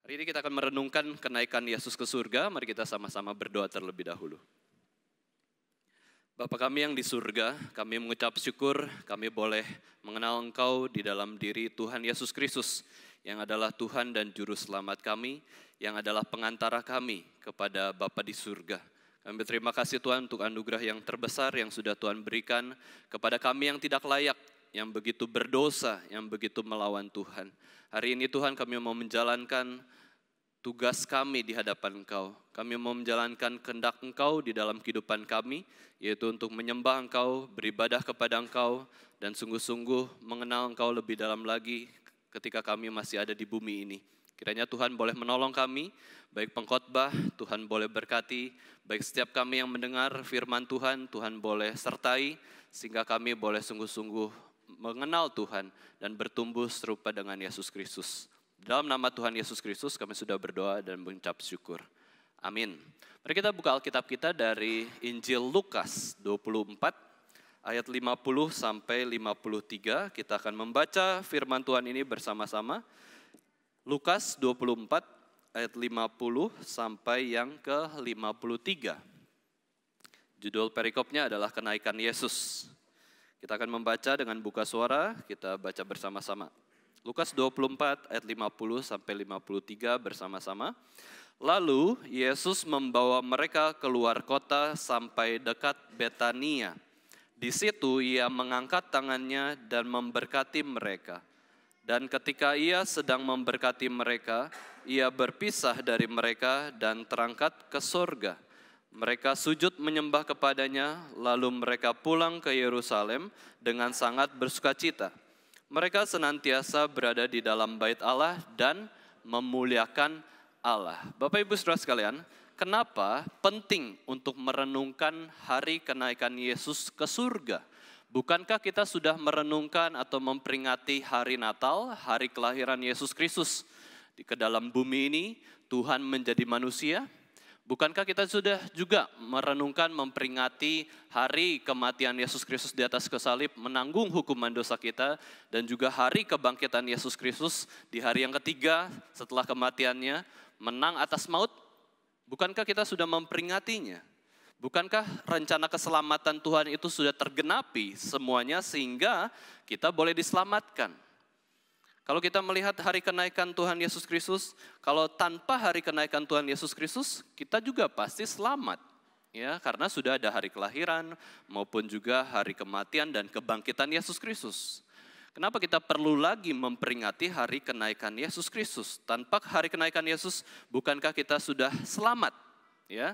Hari ini kita akan merenungkan kenaikan Yesus ke surga. Mari kita sama-sama berdoa terlebih dahulu. Bapa kami yang di surga, kami mengucap syukur kami boleh mengenal Engkau di dalam diri Tuhan Yesus Kristus, yang adalah Tuhan dan Juru Selamat kami, yang adalah pengantara kami kepada Bapa di surga. Kami berterima kasih Tuhan untuk anugerah yang terbesar yang sudah Tuhan berikan kepada kami yang tidak layak, yang begitu berdosa, yang begitu melawan Tuhan. Hari ini Tuhan kami mau menjalankan tugas kami di hadapan Engkau. Kami mau menjalankan kehendak Engkau di dalam kehidupan kami, yaitu untuk menyembah Engkau, beribadah kepada Engkau, dan sungguh-sungguh mengenal Engkau lebih dalam lagi ketika kami masih ada di bumi ini. Kiranya Tuhan boleh menolong kami, baik pengkhotbah, Tuhan boleh berkati, baik setiap kami yang mendengar firman Tuhan, Tuhan boleh sertai, sehingga kami boleh sungguh-sungguh mengenal Tuhan dan bertumbuh serupa dengan Yesus Kristus. Dalam nama Tuhan Yesus Kristus kami sudah berdoa dan mengucap syukur. Amin. Mari kita buka Alkitab kita dari Injil Lukas 24 ayat 50 sampai 53. Kita akan membaca firman Tuhan ini bersama-sama. Lukas 24 ayat 50 sampai yang ke-53. Judul perikopnya adalah kenaikan Yesus. Kita akan membaca dengan buka suara, kita baca bersama-sama. Lukas 24 ayat 50 sampai 53 bersama-sama. Lalu Yesus membawa mereka keluar kota sampai dekat Betania. Di situ ia mengangkat tangannya dan memberkati mereka. Dan ketika ia sedang memberkati mereka, ia berpisah dari mereka dan terangkat ke sorga. Mereka sujud menyembah kepadanya, lalu mereka pulang ke Yerusalem dengan sangat bersukacita. Mereka senantiasa berada di dalam bait Allah dan memuliakan Allah. Bapak Ibu Saudara sekalian, kenapa penting untuk merenungkan hari kenaikan Yesus ke surga? Bukankah kita sudah merenungkan atau memperingati hari Natal, hari kelahiran Yesus Kristus? Ke dalam bumi ini Tuhan menjadi manusia. Bukankah kita sudah juga merenungkan, memperingati hari kematian Yesus Kristus di atas salib, menanggung hukuman dosa kita, dan juga hari kebangkitan Yesus Kristus di hari yang ketiga setelah kematiannya, menang atas maut? Bukankah kita sudah memperingatinya? Bukankah rencana keselamatan Tuhan itu sudah tergenapi semuanya sehingga kita boleh diselamatkan? Kalau kita melihat hari kenaikan Tuhan Yesus Kristus, kalau tanpa hari kenaikan Tuhan Yesus Kristus, kita juga pasti selamat. Ya, karena sudah ada hari kelahiran maupun juga hari kematian dan kebangkitan Yesus Kristus. Kenapa kita perlu lagi memperingati hari kenaikan Yesus Kristus? Tanpa hari kenaikan Yesus, bukankah kita sudah selamat? Ya,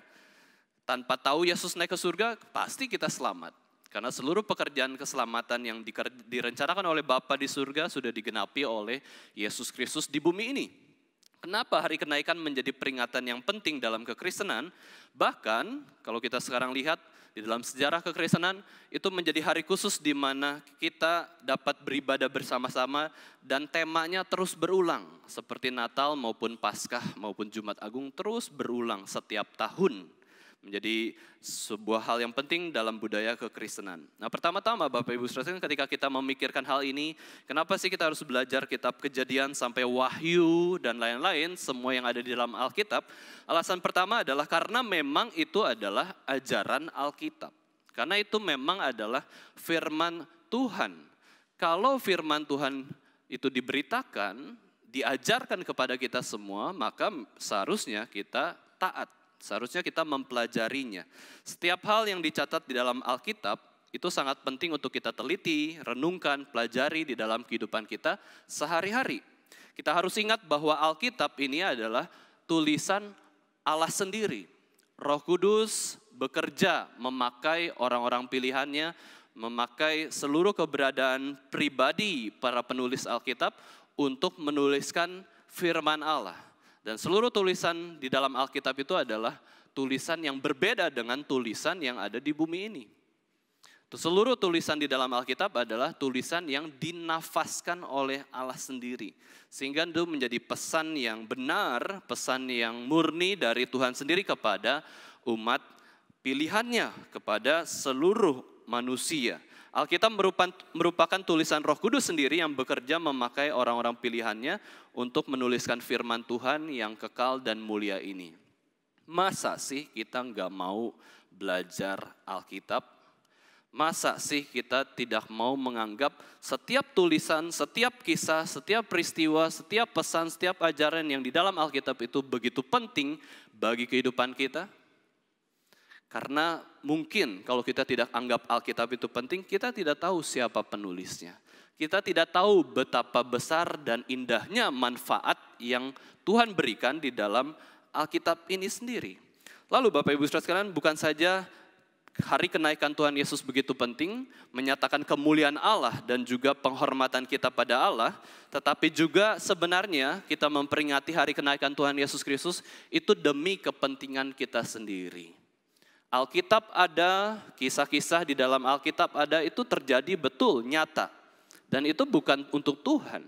tanpa tahu Yesus naik ke surga, pasti kita selamat. Karena seluruh pekerjaan keselamatan yang direncanakan oleh Bapa di surga sudah digenapi oleh Yesus Kristus di bumi ini. Kenapa hari kenaikan menjadi peringatan yang penting dalam kekristenan? Bahkan kalau kita sekarang lihat di dalam sejarah kekristenan, itu menjadi hari khusus di mana kita dapat beribadah bersama-sama dan temanya terus berulang. Seperti Natal maupun Paskah maupun Jumat Agung terus berulang setiap tahun. Menjadi sebuah hal yang penting dalam budaya kekristenan. Nah, pertama-tama Bapak Ibu Saudara, ketika kita memikirkan hal ini, kenapa sih kita harus belajar kitab Kejadian sampai Wahyu dan lain-lain, semua yang ada di dalam Alkitab? Alasan pertama adalah karena memang itu adalah ajaran Alkitab. Karena itu memang adalah firman Tuhan. Kalau firman Tuhan itu diberitakan, diajarkan kepada kita semua, maka seharusnya kita taat. Seharusnya kita mempelajarinya. Setiap hal yang dicatat di dalam Alkitab itu sangat penting untuk kita teliti, renungkan, pelajari di dalam kehidupan kita sehari-hari. Kita harus ingat bahwa Alkitab ini adalah tulisan Allah sendiri. Roh Kudus bekerja memakai orang-orang pilihannya, memakai seluruh keberadaan pribadi para penulis Alkitab untuk menuliskan firman Allah. Dan seluruh tulisan di dalam Alkitab itu adalah tulisan yang berbeda dengan tulisan yang ada di bumi ini. Seluruh tulisan di dalam Alkitab adalah tulisan yang dinafaskan oleh Allah sendiri. Sehingga itu menjadi pesan yang benar, pesan yang murni dari Tuhan sendiri kepada umat pilihannya, kepada seluruh manusia. Alkitab merupakan tulisan Roh Kudus sendiri yang bekerja memakai orang-orang pilihannya untuk menuliskan firman Tuhan yang kekal dan mulia ini. Masa sih kita nggak mau belajar Alkitab? Masa sih kita tidak mau menganggap setiap tulisan, setiap kisah, setiap peristiwa, setiap pesan, setiap ajaran yang di dalam Alkitab itu begitu penting bagi kehidupan kita? Karena mungkin kalau kita tidak anggap Alkitab itu penting, kita tidak tahu siapa penulisnya. Kita tidak tahu betapa besar dan indahnya manfaat yang Tuhan berikan di dalam Alkitab ini sendiri. Lalu Bapak Ibu Saudara sekalian, bukan saja hari kenaikan Tuhan Yesus begitu penting, menyatakan kemuliaan Allah dan juga penghormatan kita pada Allah, tetapi juga sebenarnya kita memperingati hari kenaikan Tuhan Yesus Kristus itu demi kepentingan kita sendiri. Alkitab ada, kisah-kisah di dalam Alkitab ada, itu terjadi betul, nyata. Dan itu bukan untuk Tuhan.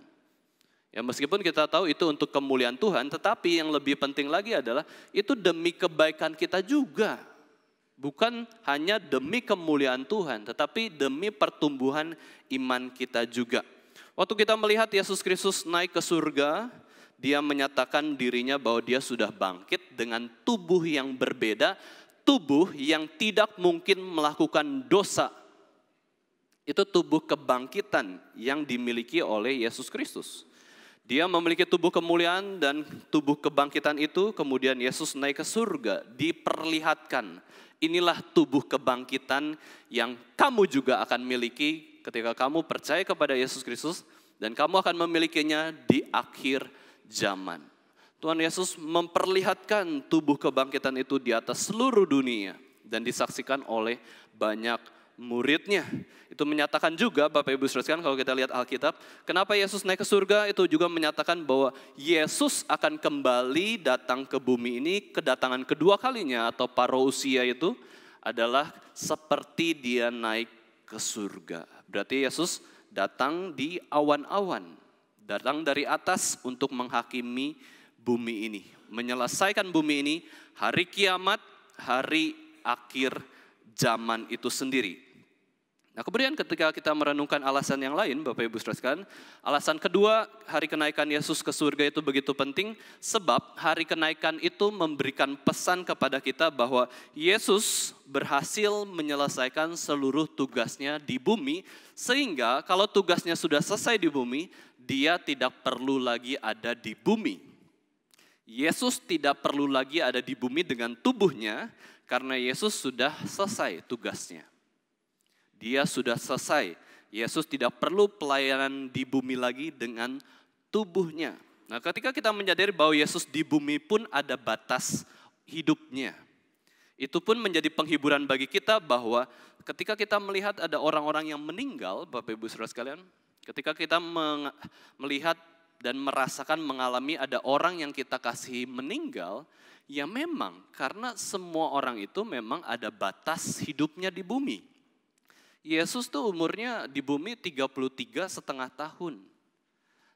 Ya, meskipun kita tahu itu untuk kemuliaan Tuhan, tetapi yang lebih penting lagi adalah itu demi kebaikan kita juga. Bukan hanya demi kemuliaan Tuhan, tetapi demi pertumbuhan iman kita juga. Waktu kita melihat Yesus Kristus naik ke surga, dia menyatakan dirinya bahwa dia sudah bangkit dengan tubuh yang berbeda, tubuh yang tidak mungkin melakukan dosa. Itu tubuh kebangkitan yang dimiliki oleh Yesus Kristus. Dia memiliki tubuh kemuliaan dan tubuh kebangkitan itu kemudian Yesus naik ke surga, diperlihatkan. Inilah tubuh kebangkitan yang kamu juga akan miliki ketika kamu percaya kepada Yesus Kristus dan kamu akan memilikinya di akhir zaman. Tuhan Yesus memperlihatkan tubuh kebangkitan itu di atas seluruh dunia dan disaksikan oleh banyak muridnya. Itu menyatakan juga Bapak Ibu Saudara sekalian kalau kita lihat Alkitab, kenapa Yesus naik ke surga itu juga menyatakan bahwa Yesus akan kembali datang ke bumi ini kedatangan kedua kalinya atau parousia itu adalah seperti dia naik ke surga. Berarti Yesus datang di awan-awan, datang dari atas untuk menghakimi bumi ini, menyelesaikan bumi ini, hari kiamat, hari akhir zaman itu sendiri. Nah, kemudian ketika kita merenungkan alasan yang lain, Bapak Ibu Saudara sekalian, alasan kedua hari kenaikan Yesus ke surga itu begitu penting, sebab hari kenaikan itu memberikan pesan kepada kita bahwa Yesus berhasil menyelesaikan seluruh tugasnya di bumi, sehingga kalau tugasnya sudah selesai di bumi, dia tidak perlu lagi ada di bumi. Yesus tidak perlu lagi ada di bumi dengan tubuhnya karena Yesus sudah selesai tugasnya. Dia sudah selesai. Yesus tidak perlu pelayanan di bumi lagi dengan tubuhnya. Nah, ketika kita menyadari bahwa Yesus di bumi pun ada batas hidupnya. Itu pun menjadi penghiburan bagi kita bahwa ketika kita melihat ada orang-orang yang meninggal, Bapak Ibu Saudara sekalian, ketika kita melihat dan merasakan mengalami ada orang yang kita kasihi meninggal, ya memang karena semua orang itu memang ada batas hidupnya di bumi. Yesus tuh umurnya di bumi 33,5 tahun.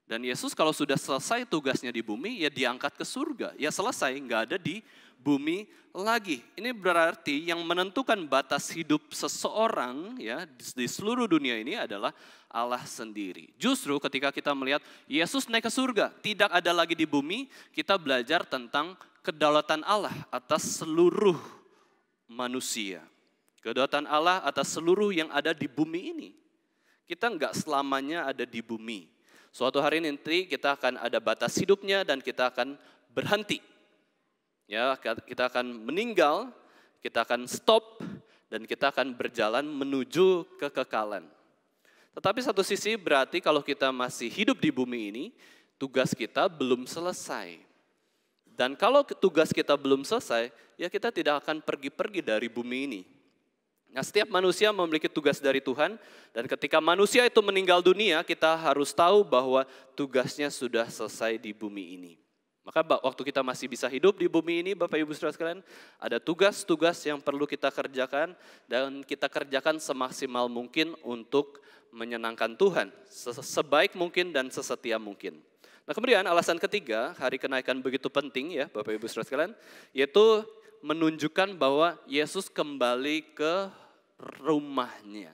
Dan Yesus kalau sudah selesai tugasnya di bumi, ya diangkat ke surga. Ya selesai, nggak ada di bumi lagi. Ini berarti yang menentukan batas hidup seseorang ya di seluruh dunia ini adalah Allah sendiri. Justru ketika kita melihat Yesus naik ke surga, tidak ada lagi di bumi, kita belajar tentang kedaulatan Allah atas seluruh manusia. Kedaulatan Allah atas seluruh yang ada di bumi ini. Kita nggak selamanya ada di bumi. Suatu hari nanti kita akan ada batas hidupnya dan kita akan berhenti. Ya, kita akan meninggal, kita akan stop, dan kita akan berjalan menuju kekekalan. Tetapi satu sisi berarti kalau kita masih hidup di bumi ini, tugas kita belum selesai. Dan kalau tugas kita belum selesai, ya kita tidak akan pergi-pergi dari bumi ini. Nah, setiap manusia memiliki tugas dari Tuhan, dan ketika manusia itu meninggal dunia, kita harus tahu bahwa tugasnya sudah selesai di bumi ini. Maka waktu kita masih bisa hidup di bumi ini, Bapak Ibu Saudara sekalian, ada tugas-tugas yang perlu kita kerjakan, dan kita kerjakan semaksimal mungkin untuk menyenangkan Tuhan, sebaik mungkin dan sesetia mungkin. Nah, kemudian alasan ketiga, hari kenaikan begitu penting ya Bapak Ibu Saudara sekalian, yaitu menunjukkan bahwa Yesus kembali ke rumahnya.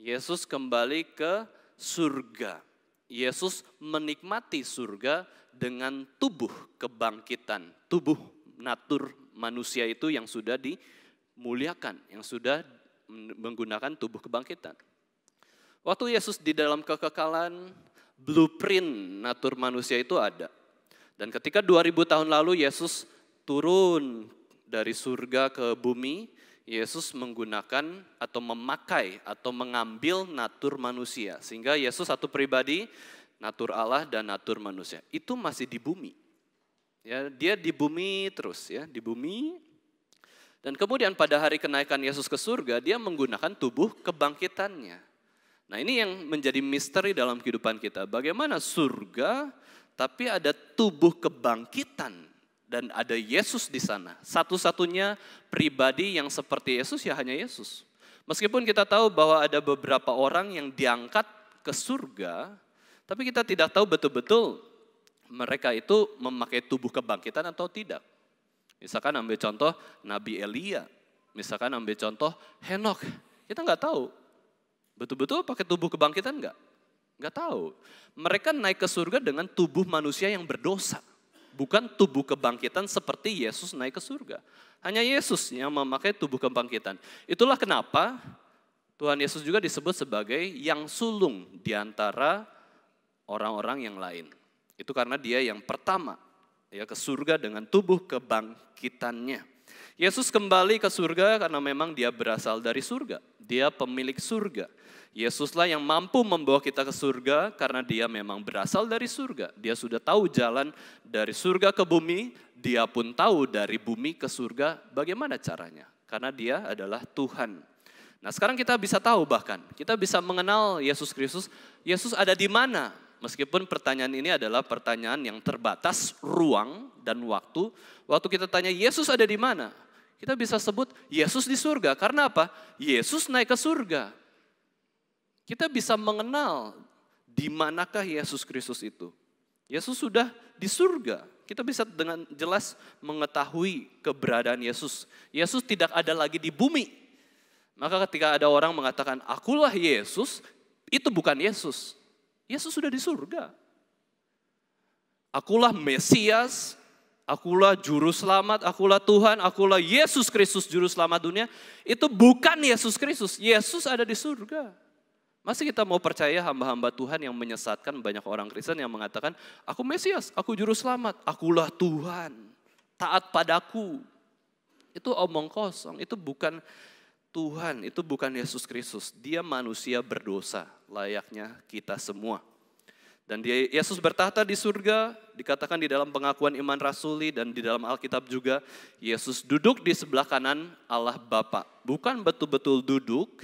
Yesus kembali ke surga. Yesus menikmati surga dengan tubuh kebangkitan. Tubuh natur manusia itu yang sudah dimuliakan, yang sudah menggunakan tubuh kebangkitan. Waktu Yesus di dalam kekekalan, blueprint natur manusia itu ada. Dan ketika 2000 tahun lalu Yesus turun dari surga ke bumi, Yesus menggunakan atau memakai atau mengambil natur manusia. Sehingga Yesus satu pribadi, natur Allah dan natur manusia. Itu masih di bumi. Ya, dia di bumi terus ya, di bumi. Dan kemudian pada hari kenaikan Yesus ke surga, dia menggunakan tubuh kebangkitannya. Nah ini yang menjadi misteri dalam kehidupan kita. Bagaimana surga tapi ada tubuh kebangkitan dan ada Yesus di sana. Satu-satunya pribadi yang seperti Yesus ya hanya Yesus. Meskipun kita tahu bahwa ada beberapa orang yang diangkat ke surga, tapi kita tidak tahu betul-betul mereka itu memakai tubuh kebangkitan atau tidak. Misalkan ambil contoh Nabi Elia, misalkan ambil contoh Henok, kita nggak tahu. Betul-betul pakai tubuh kebangkitan enggak? Enggak tahu. Mereka naik ke surga dengan tubuh manusia yang berdosa. Bukan tubuh kebangkitan seperti Yesus naik ke surga. Hanya Yesus yang memakai tubuh kebangkitan. Itulah kenapa Tuhan Yesus juga disebut sebagai yang sulung di antara orang-orang yang lain. Itu karena dia yang pertama ya ke surga dengan tubuh kebangkitannya. Yesus kembali ke surga karena memang dia berasal dari surga. Dia pemilik surga. Yesuslah yang mampu membawa kita ke surga karena dia memang berasal dari surga. Dia sudah tahu jalan dari surga ke bumi, dia pun tahu dari bumi ke surga bagaimana caranya. Karena dia adalah Tuhan. Nah sekarang kita bisa tahu bahkan, kita bisa mengenal Yesus Kristus. Yesus ada di mana? Meskipun pertanyaan ini adalah pertanyaan yang terbatas ruang dan waktu. Waktu kita tanya Yesus ada di mana? Kita bisa sebut Yesus di surga. Karena apa? Yesus naik ke surga. Kita bisa mengenal di manakah Yesus Kristus itu. Yesus sudah di surga. Kita bisa dengan jelas mengetahui keberadaan Yesus. Yesus tidak ada lagi di bumi. Maka ketika ada orang mengatakan, akulah Yesus, itu bukan Yesus. Yesus sudah di surga. Akulah Mesias, akulah Juru Selamat, akulah Tuhan, akulah Yesus Kristus Juru Selamat dunia. Itu bukan Yesus Kristus, Yesus ada di surga. Masih kita mau percaya hamba-hamba Tuhan yang menyesatkan banyak orang Kristen yang mengatakan, aku Mesias, aku Juru Selamat, akulah Tuhan, taat padaku. Itu omong kosong, itu bukan Tuhan, itu bukan Yesus Kristus. Dia manusia berdosa, layaknya kita semua. Dan Yesus bertahta di surga, dikatakan di dalam pengakuan iman rasuli dan di dalam Alkitab juga, Yesus duduk di sebelah kanan Allah Bapa. Bukan betul-betul duduk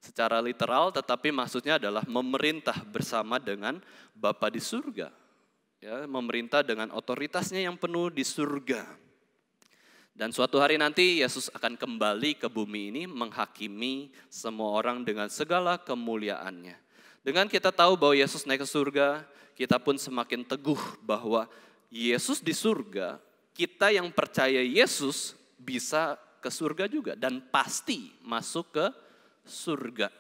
secara literal, tetapi maksudnya adalah memerintah bersama dengan Bapa di surga. Ya, memerintah dengan otoritasnya yang penuh di surga. Dan suatu hari nanti Yesus akan kembali ke bumi ini menghakimi semua orang dengan segala kemuliaannya. Dengan kita tahu bahwa Yesus naik ke surga, kita pun semakin teguh bahwa Yesus di surga, kita yang percaya Yesus bisa ke surga juga dan pasti masuk ke surga.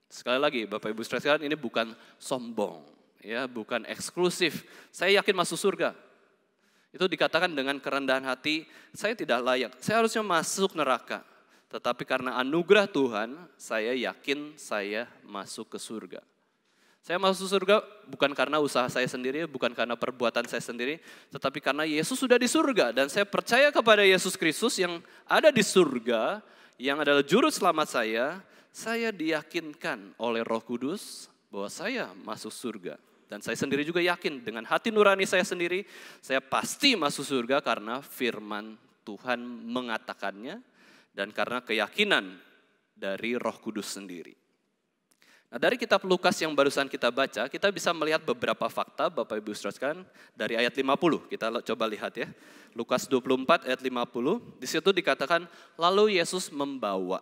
Sekali lagi Bapak Ibu sekalian, ini bukan sombong, ya, bukan eksklusif. Saya yakin masuk surga. Itu dikatakan dengan kerendahan hati, saya tidak layak, saya harusnya masuk neraka. Tetapi karena anugerah Tuhan, saya yakin saya masuk ke surga. Saya masuk surga bukan karena usaha saya sendiri, bukan karena perbuatan saya sendiri, tetapi karena Yesus sudah di surga. Dan saya percaya kepada Yesus Kristus yang ada di surga, yang adalah juru selamat saya diyakinkan oleh Roh Kudus bahwa saya masuk surga. Dan saya sendiri juga yakin dengan hati nurani saya sendiri, saya pasti masuk surga karena firman Tuhan mengatakannya dan karena keyakinan dari Roh Kudus sendiri. Nah, dari kitab Lukas yang barusan kita baca, kita bisa melihat beberapa fakta Bapak Ibu sekalian dari ayat 50. Kita coba lihat ya. Lukas 24 ayat 50, di situ dikatakan lalu Yesus membawa.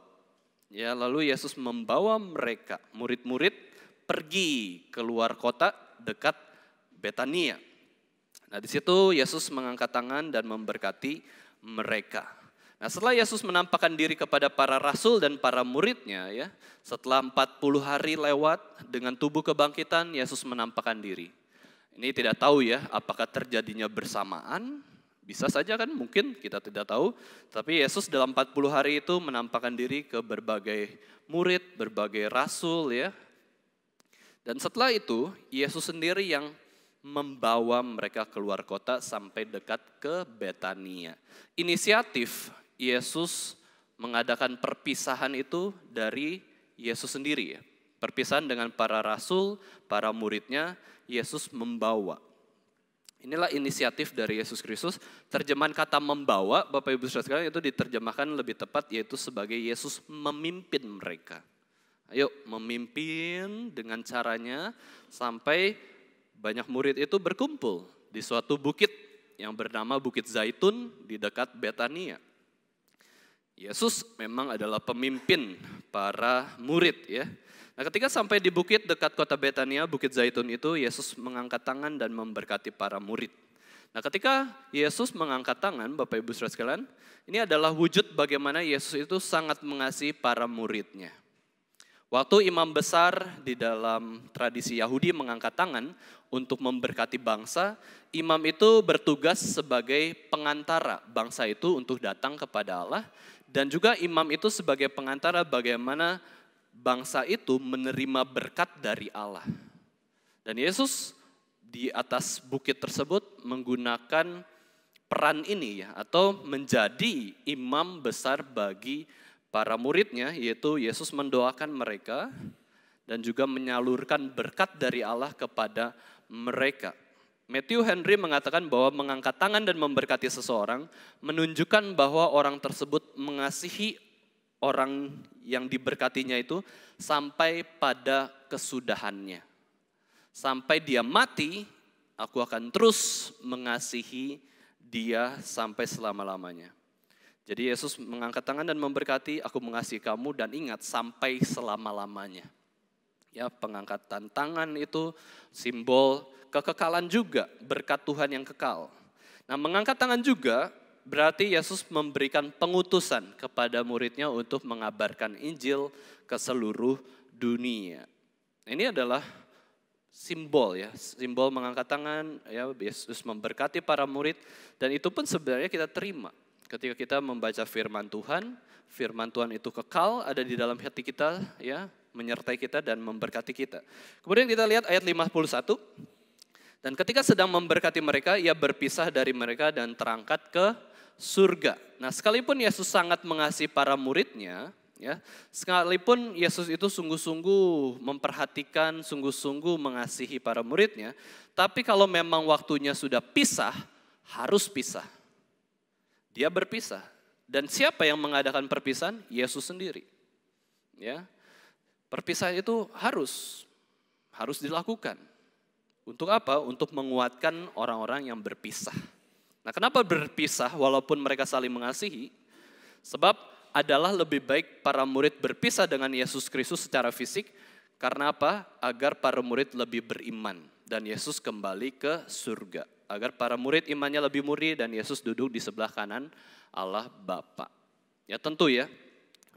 Ya, lalu Yesus membawa mereka, murid-murid pergi keluar kota dekat Betania. Nah, di situ Yesus mengangkat tangan dan memberkati mereka. Nah, setelah Yesus menampakkan diri kepada para rasul dan para muridnya, ya, setelah 40 hari lewat dengan tubuh kebangkitan, Yesus menampakkan diri. Ini tidak tahu ya, apakah terjadinya bersamaan, bisa saja kan, mungkin kita tidak tahu. Tapi Yesus dalam 40 hari itu menampakkan diri ke berbagai murid, berbagai rasul ya. Dan setelah itu, Yesus sendiri yang membawa mereka keluar kota sampai dekat ke Betania. Inisiatif Yesus mengadakan perpisahan itu dari Yesus sendiri ya. Perpisahan dengan para rasul, para muridnya, Yesus membawa. Inilah inisiatif dari Yesus Kristus. Terjemahan kata membawa, Bapak Ibu Saudara sekalian, itu diterjemahkan lebih tepat yaitu sebagai Yesus memimpin mereka. Ayo memimpin dengan caranya sampai banyak murid itu berkumpul di suatu bukit yang bernama Bukit Zaitun di dekat Betania. Yesus memang adalah pemimpin para murid ya. Nah, ketika sampai di bukit dekat kota Betania, Bukit Zaitun itu, Yesus mengangkat tangan dan memberkati para murid. Nah, ketika Yesus mengangkat tangan, Bapak Ibu Saudara sekalian, ini adalah wujud bagaimana Yesus itu sangat mengasihi para muridnya. Waktu imam besar di dalam tradisi Yahudi mengangkat tangan untuk memberkati bangsa, imam itu bertugas sebagai pengantara bangsa itu untuk datang kepada Allah. Dan juga imam itu sebagai pengantara bagaimana bangsa itu menerima berkat dari Allah. Dan Yesus di atas bukit tersebut menggunakan peran ini ya, atau menjadi imam besar bagi para muridnya, yaitu Yesus mendoakan mereka dan juga menyalurkan berkat dari Allah kepada mereka. Matthew Henry mengatakan bahwa mengangkat tangan dan memberkati seseorang menunjukkan bahwa orang tersebut mengasihi orang yang diberkatinya itu sampai pada kesudahannya. Sampai dia mati, aku akan terus mengasihi dia sampai selama-lamanya. Jadi Yesus mengangkat tangan dan memberkati, aku mengasihi kamu dan ingat sampai selama-lamanya. Ya, pengangkatan tangan itu simbol kekekalan juga, berkat Tuhan yang kekal. Nah, mengangkat tangan juga berarti Yesus memberikan pengutusan kepada muridnya untuk mengabarkan Injil ke seluruh dunia. Ini adalah simbol ya, simbol mengangkat tangan ya, Yesus memberkati para murid dan itu pun sebenarnya kita terima. Ketika kita membaca firman Tuhan itu kekal ada di dalam hati kita ya, menyertai kita dan memberkati kita. Kemudian kita lihat ayat 51. Dan ketika sedang memberkati mereka, ia berpisah dari mereka dan terangkat ke surga. Nah, sekalipun Yesus sangat mengasihi para muridnya, ya, sekalipun Yesus itu sungguh-sungguh memperhatikan, sungguh-sungguh mengasihi para muridnya, tapi kalau memang waktunya sudah pisah, harus pisah. Dia berpisah. Dan siapa yang mengadakan perpisahan? Yesus sendiri. Ya, perpisahan itu harus dilakukan. Untuk apa? Untuk menguatkan orang-orang yang berpisah. Nah, kenapa berpisah walaupun mereka saling mengasihi? Sebab adalah lebih baik para murid berpisah dengan Yesus Kristus secara fisik. Karena apa? Agar para murid lebih beriman dan Yesus kembali ke surga. Agar para murid imannya lebih murni dan Yesus duduk di sebelah kanan Allah Bapa. Ya tentu ya,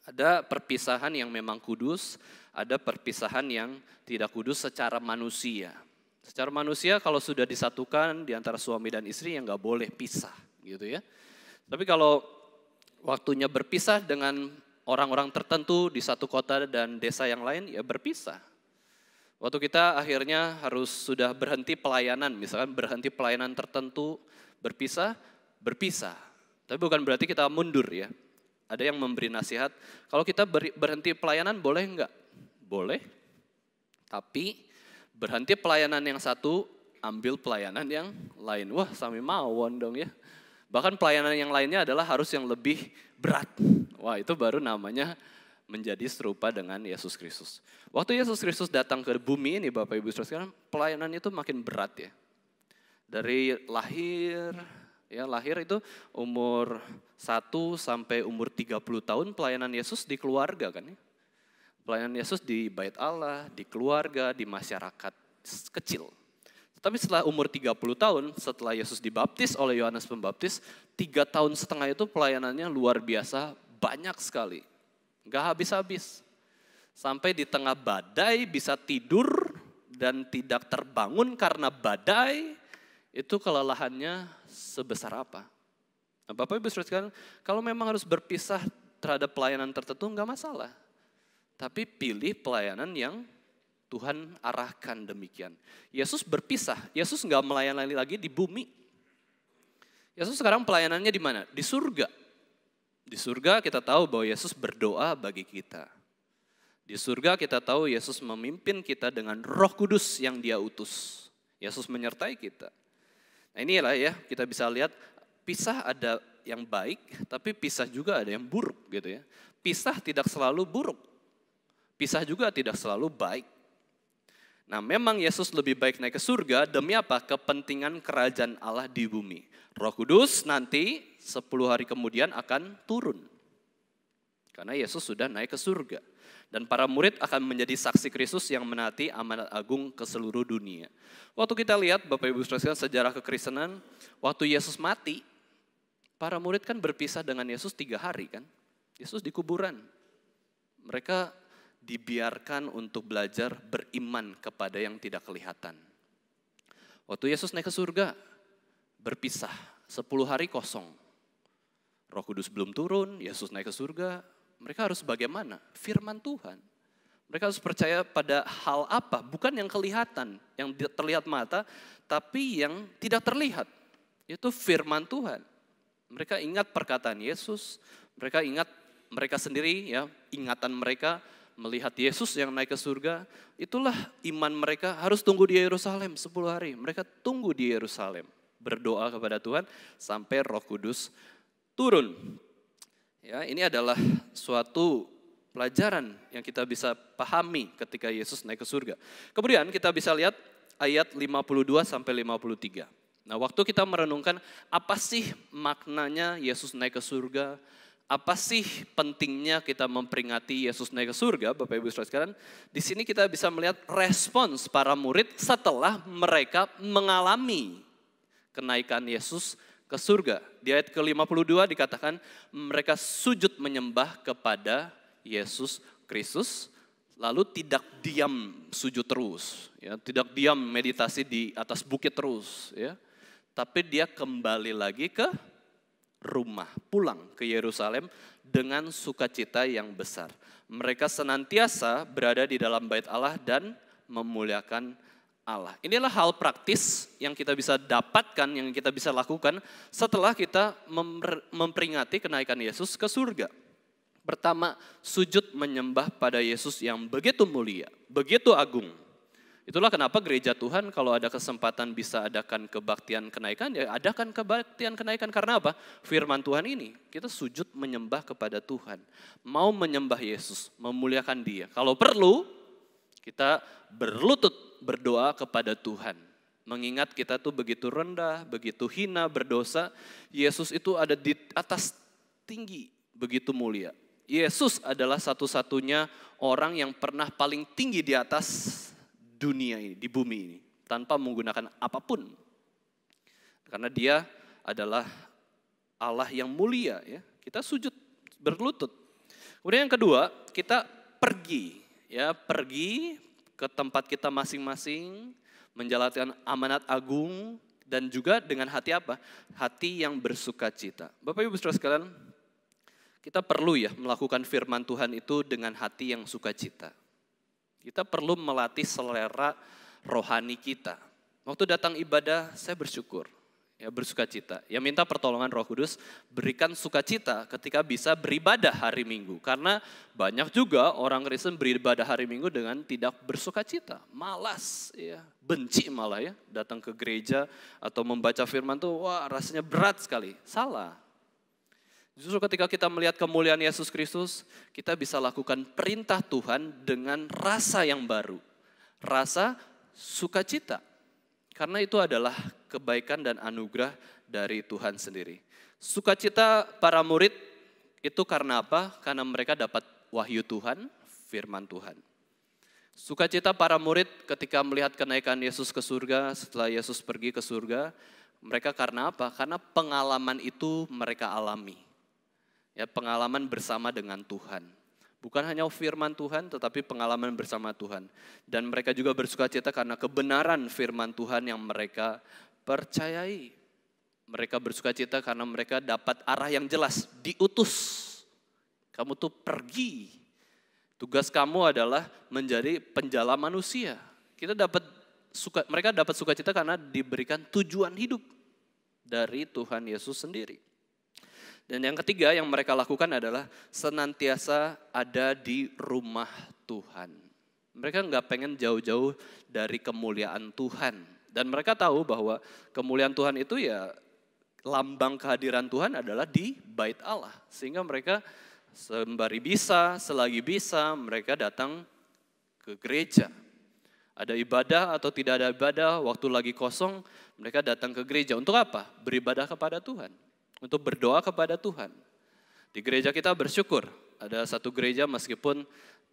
ada perpisahan yang memang kudus, ada perpisahan yang tidak kudus secara manusia. Secara manusia kalau sudah disatukan di antara suami dan istri yang nggak boleh pisah gitu ya. Tapi kalau waktunya berpisah dengan orang-orang tertentu di satu kota dan desa yang lain ya berpisah. Waktu kita akhirnya harus sudah berhenti pelayanan, misalkan berhenti pelayanan tertentu berpisah. Tapi bukan berarti kita mundur ya. Ada yang memberi nasihat, kalau kita berhenti pelayanan boleh enggak? Boleh, tapi berhenti pelayanan yang satu, ambil pelayanan yang lain. Wah, sami mawon dong ya. Bahkan pelayanan yang lainnya adalah harus yang lebih berat. Wah, itu baru namanya menjadi serupa dengan Yesus Kristus. Waktu Yesus Kristus datang ke bumi ini, Bapak Ibu Saudara sekalian, pelayanan itu makin berat ya. Dari lahir itu umur 1 sampai umur 30 tahun pelayanan Yesus di keluarga kan ya. Pelayanan Yesus di bait Allah, di keluarga, di masyarakat kecil. Tapi setelah umur 30 tahun, setelah Yesus dibaptis oleh Yohanes Pembaptis, 3,5 tahun itu pelayanannya luar biasa, banyak sekali. Gak habis-habis. Sampai di tengah badai bisa tidur dan tidak terbangun karena badai, itu kelelahannya sebesar apa? Nah, Bapak Ibu saudara, kalau memang harus berpisah terhadap pelayanan tertentu gak masalah. Tapi pilih pelayanan yang Tuhan arahkan demikian. Yesus berpisah, Yesus nggak melayani lagi di bumi. Yesus sekarang pelayanannya di mana? Di surga. Di surga kita tahu bahwa Yesus berdoa bagi kita. Di surga kita tahu Yesus memimpin kita dengan Roh Kudus yang Dia utus. Yesus menyertai kita. Nah inilah ya, kita bisa lihat pisah ada yang baik, tapi pisah juga ada yang buruk gitu ya. Pisah tidak selalu buruk. Pisah juga tidak selalu baik. Nah memang Yesus lebih baik naik ke surga demi apa? Kepentingan kerajaan Allah di bumi. Roh Kudus nanti 10 hari kemudian akan turun. Karena Yesus sudah naik ke surga. Dan para murid akan menjadi saksi Kristus yang menaati amanat agung ke seluruh dunia. Waktu kita lihat Bapak Ibu sekalian sejarah kekristenan, waktu Yesus mati, para murid kan berpisah dengan Yesus 3 hari kan. Yesus di kuburan. Mereka dibiarkan untuk belajar beriman kepada yang tidak kelihatan. Waktu Yesus naik ke surga, berpisah, 10 hari kosong. Roh Kudus belum turun, Yesus naik ke surga, mereka harus bagaimana? Firman Tuhan. Mereka harus percaya pada hal apa? Bukan yang kelihatan, yang terlihat mata, tapi yang tidak terlihat. Itu firman Tuhan. Mereka ingat perkataan Yesus, mereka ingat mereka sendiri, ya, ingatan mereka, melihat Yesus yang naik ke surga, itulah iman mereka harus tunggu di Yerusalem 10 hari. Mereka tunggu di Yerusalem, berdoa kepada Tuhan sampai Roh Kudus turun. Ya, ini adalah suatu pelajaran yang kita bisa pahami ketika Yesus naik ke surga. Kemudian kita bisa lihat ayat 52 sampai 53. Nah, waktu kita merenungkan apa sih maknanya Yesus naik ke surga? Apa sih pentingnya kita memperingati Yesus naik ke surga, Bapak Ibu saudara sekalian? Di sini kita bisa melihat respons para murid setelah mereka mengalami kenaikan Yesus ke surga. Di ayat ke-52 dikatakan mereka sujud menyembah kepada Yesus Kristus, lalu tidak diam sujud terus, ya, tidak diam meditasi di atas bukit terus, ya. Tapi dia kembali lagi ke rumah, pulang ke Yerusalem dengan sukacita yang besar. Mereka senantiasa berada di dalam bait Allah dan memuliakan Allah. Inilah hal praktis yang kita bisa dapatkan, yang kita bisa lakukan setelah kita memperingati kenaikan Yesus ke surga. Pertama, sujud menyembah pada Yesus yang begitu mulia, begitu agung. Itulah kenapa gereja Tuhan kalau ada kesempatan bisa adakan kebaktian kenaikan, ya adakan kebaktian kenaikan. Karena apa? Firman Tuhan ini, kita sujud menyembah kepada Tuhan. Mau menyembah Yesus, memuliakan Dia. Kalau perlu, kita berlutut berdoa kepada Tuhan. Mengingat kita tuh begitu rendah, begitu hina, berdosa. Yesus itu ada di atas tinggi, begitu mulia. Yesus adalah satu-satunya orang yang pernah paling tinggi di atas dunia ini, di bumi ini, tanpa menggunakan apapun. Karena Dia adalah Allah yang mulia, ya. Kita sujud, berlutut. Kemudian yang kedua, kita pergi, ya, pergi ke tempat kita masing-masing, menjalankan amanat agung, dan juga dengan hati apa? Hati yang bersukacita. Bapak Ibu saudara sekalian, kita perlu ya melakukan firman Tuhan itu dengan hati yang sukacita. Kita perlu melatih selera rohani kita. Waktu datang ibadah, saya bersyukur, ya bersukacita. Ya minta pertolongan Roh Kudus, berikan sukacita ketika bisa beribadah hari Minggu. Karena banyak juga orang Kristen beribadah hari Minggu dengan tidak bersukacita, malas, ya benci malah ya. Datang ke gereja atau membaca firman tuh, wah rasanya berat sekali. Salah. Justru ketika kita melihat kemuliaan Yesus Kristus, kita bisa lakukan perintah Tuhan dengan rasa yang baru. Rasa sukacita. Karena itu adalah kebaikan dan anugerah dari Tuhan sendiri. Sukacita para murid itu karena apa? Karena mereka dapat wahyu Tuhan, firman Tuhan. Sukacita para murid ketika melihat kenaikan Yesus ke surga, setelah Yesus pergi ke surga, mereka karena apa? Karena pengalaman itu mereka alami. Ya, pengalaman bersama dengan Tuhan. Bukan hanya firman Tuhan, tetapi pengalaman bersama Tuhan. Dan mereka juga bersukacita karena kebenaran firman Tuhan yang mereka percayai. Mereka bersukacita karena mereka dapat arah yang jelas, diutus. Kamu tuh pergi. Tugas kamu adalah menjadi penjala manusia. Mereka dapat sukacita karena diberikan tujuan hidup dari Tuhan Yesus sendiri. Dan yang ketiga yang mereka lakukan adalah senantiasa ada di rumah Tuhan. Mereka nggak pengen jauh-jauh dari kemuliaan Tuhan. Dan mereka tahu bahwa kemuliaan Tuhan itu ya lambang kehadiran Tuhan adalah di bait Allah. Sehingga mereka sembari bisa, selagi bisa, mereka datang ke gereja. Ada ibadah atau tidak ada ibadah, waktu lagi kosong, mereka datang ke gereja. Untuk apa? Beribadah kepada Tuhan. Untuk berdoa kepada Tuhan. Di gereja kita bersyukur. Ada satu gereja meskipun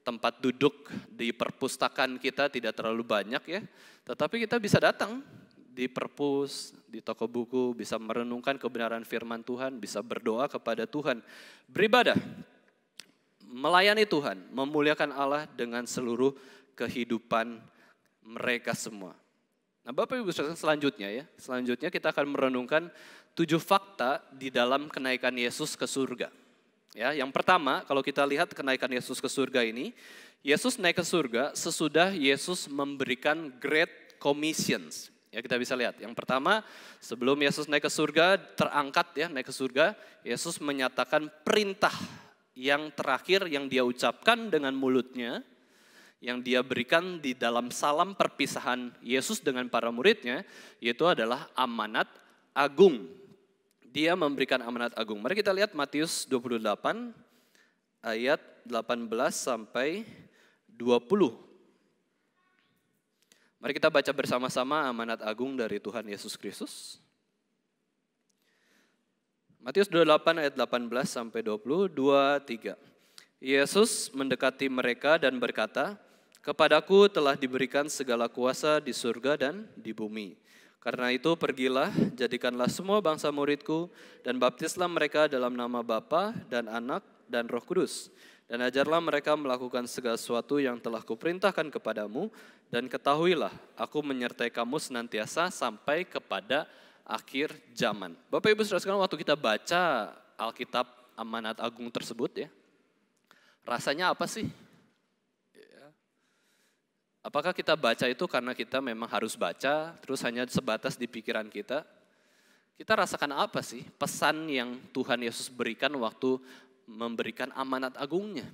tempat duduk di perpustakaan kita tidak terlalu banyak ya. Tetapi kita bisa datang di perpus, di toko buku, bisa merenungkan kebenaran firman Tuhan, bisa berdoa kepada Tuhan. Beribadah. Melayani Tuhan, memuliakan Allah dengan seluruh kehidupan mereka semua. Nah Bapak Ibu Saudara selanjutnya kita akan merenungkan 7 fakta di dalam kenaikan Yesus ke surga. Ya, yang pertama kalau kita lihat kenaikan Yesus ke surga ini, Yesus naik ke surga sesudah Yesus memberikan Great Commissions. Ya kita bisa lihat, yang pertama sebelum Yesus naik ke surga, naik ke surga, Yesus menyatakan perintah yang terakhir yang dia ucapkan dengan mulutnya, yang dia berikan di dalam salam perpisahan Yesus dengan para muridnya, yaitu adalah amanat agung. Dia memberikan amanat agung. Mari kita lihat Matius 28 ayat 18 sampai 20. Mari kita baca bersama-sama amanat agung dari Tuhan Yesus Kristus. Matius 28 ayat 18 sampai 20, 2, 3. Yesus mendekati mereka dan berkata, "Kepadaku telah diberikan segala kuasa di surga dan di bumi. Karena itu pergilah, jadikanlah semua bangsa muridku dan baptislah mereka dalam nama Bapa dan Anak dan Roh Kudus. Dan ajarlah mereka melakukan segala sesuatu yang telah kuperintahkan kepadamu. Dan ketahuilah, aku menyertai kamu senantiasa sampai kepada akhir zaman." Bapak Ibu Saudara sekalian, waktu kita baca Alkitab amanat agung tersebut ya, rasanya apa sih? Apakah kita baca itu karena kita memang harus baca, terus hanya sebatas di pikiran kita? Kita rasakan apa sih pesan yang Tuhan Yesus berikan waktu memberikan amanat agungnya?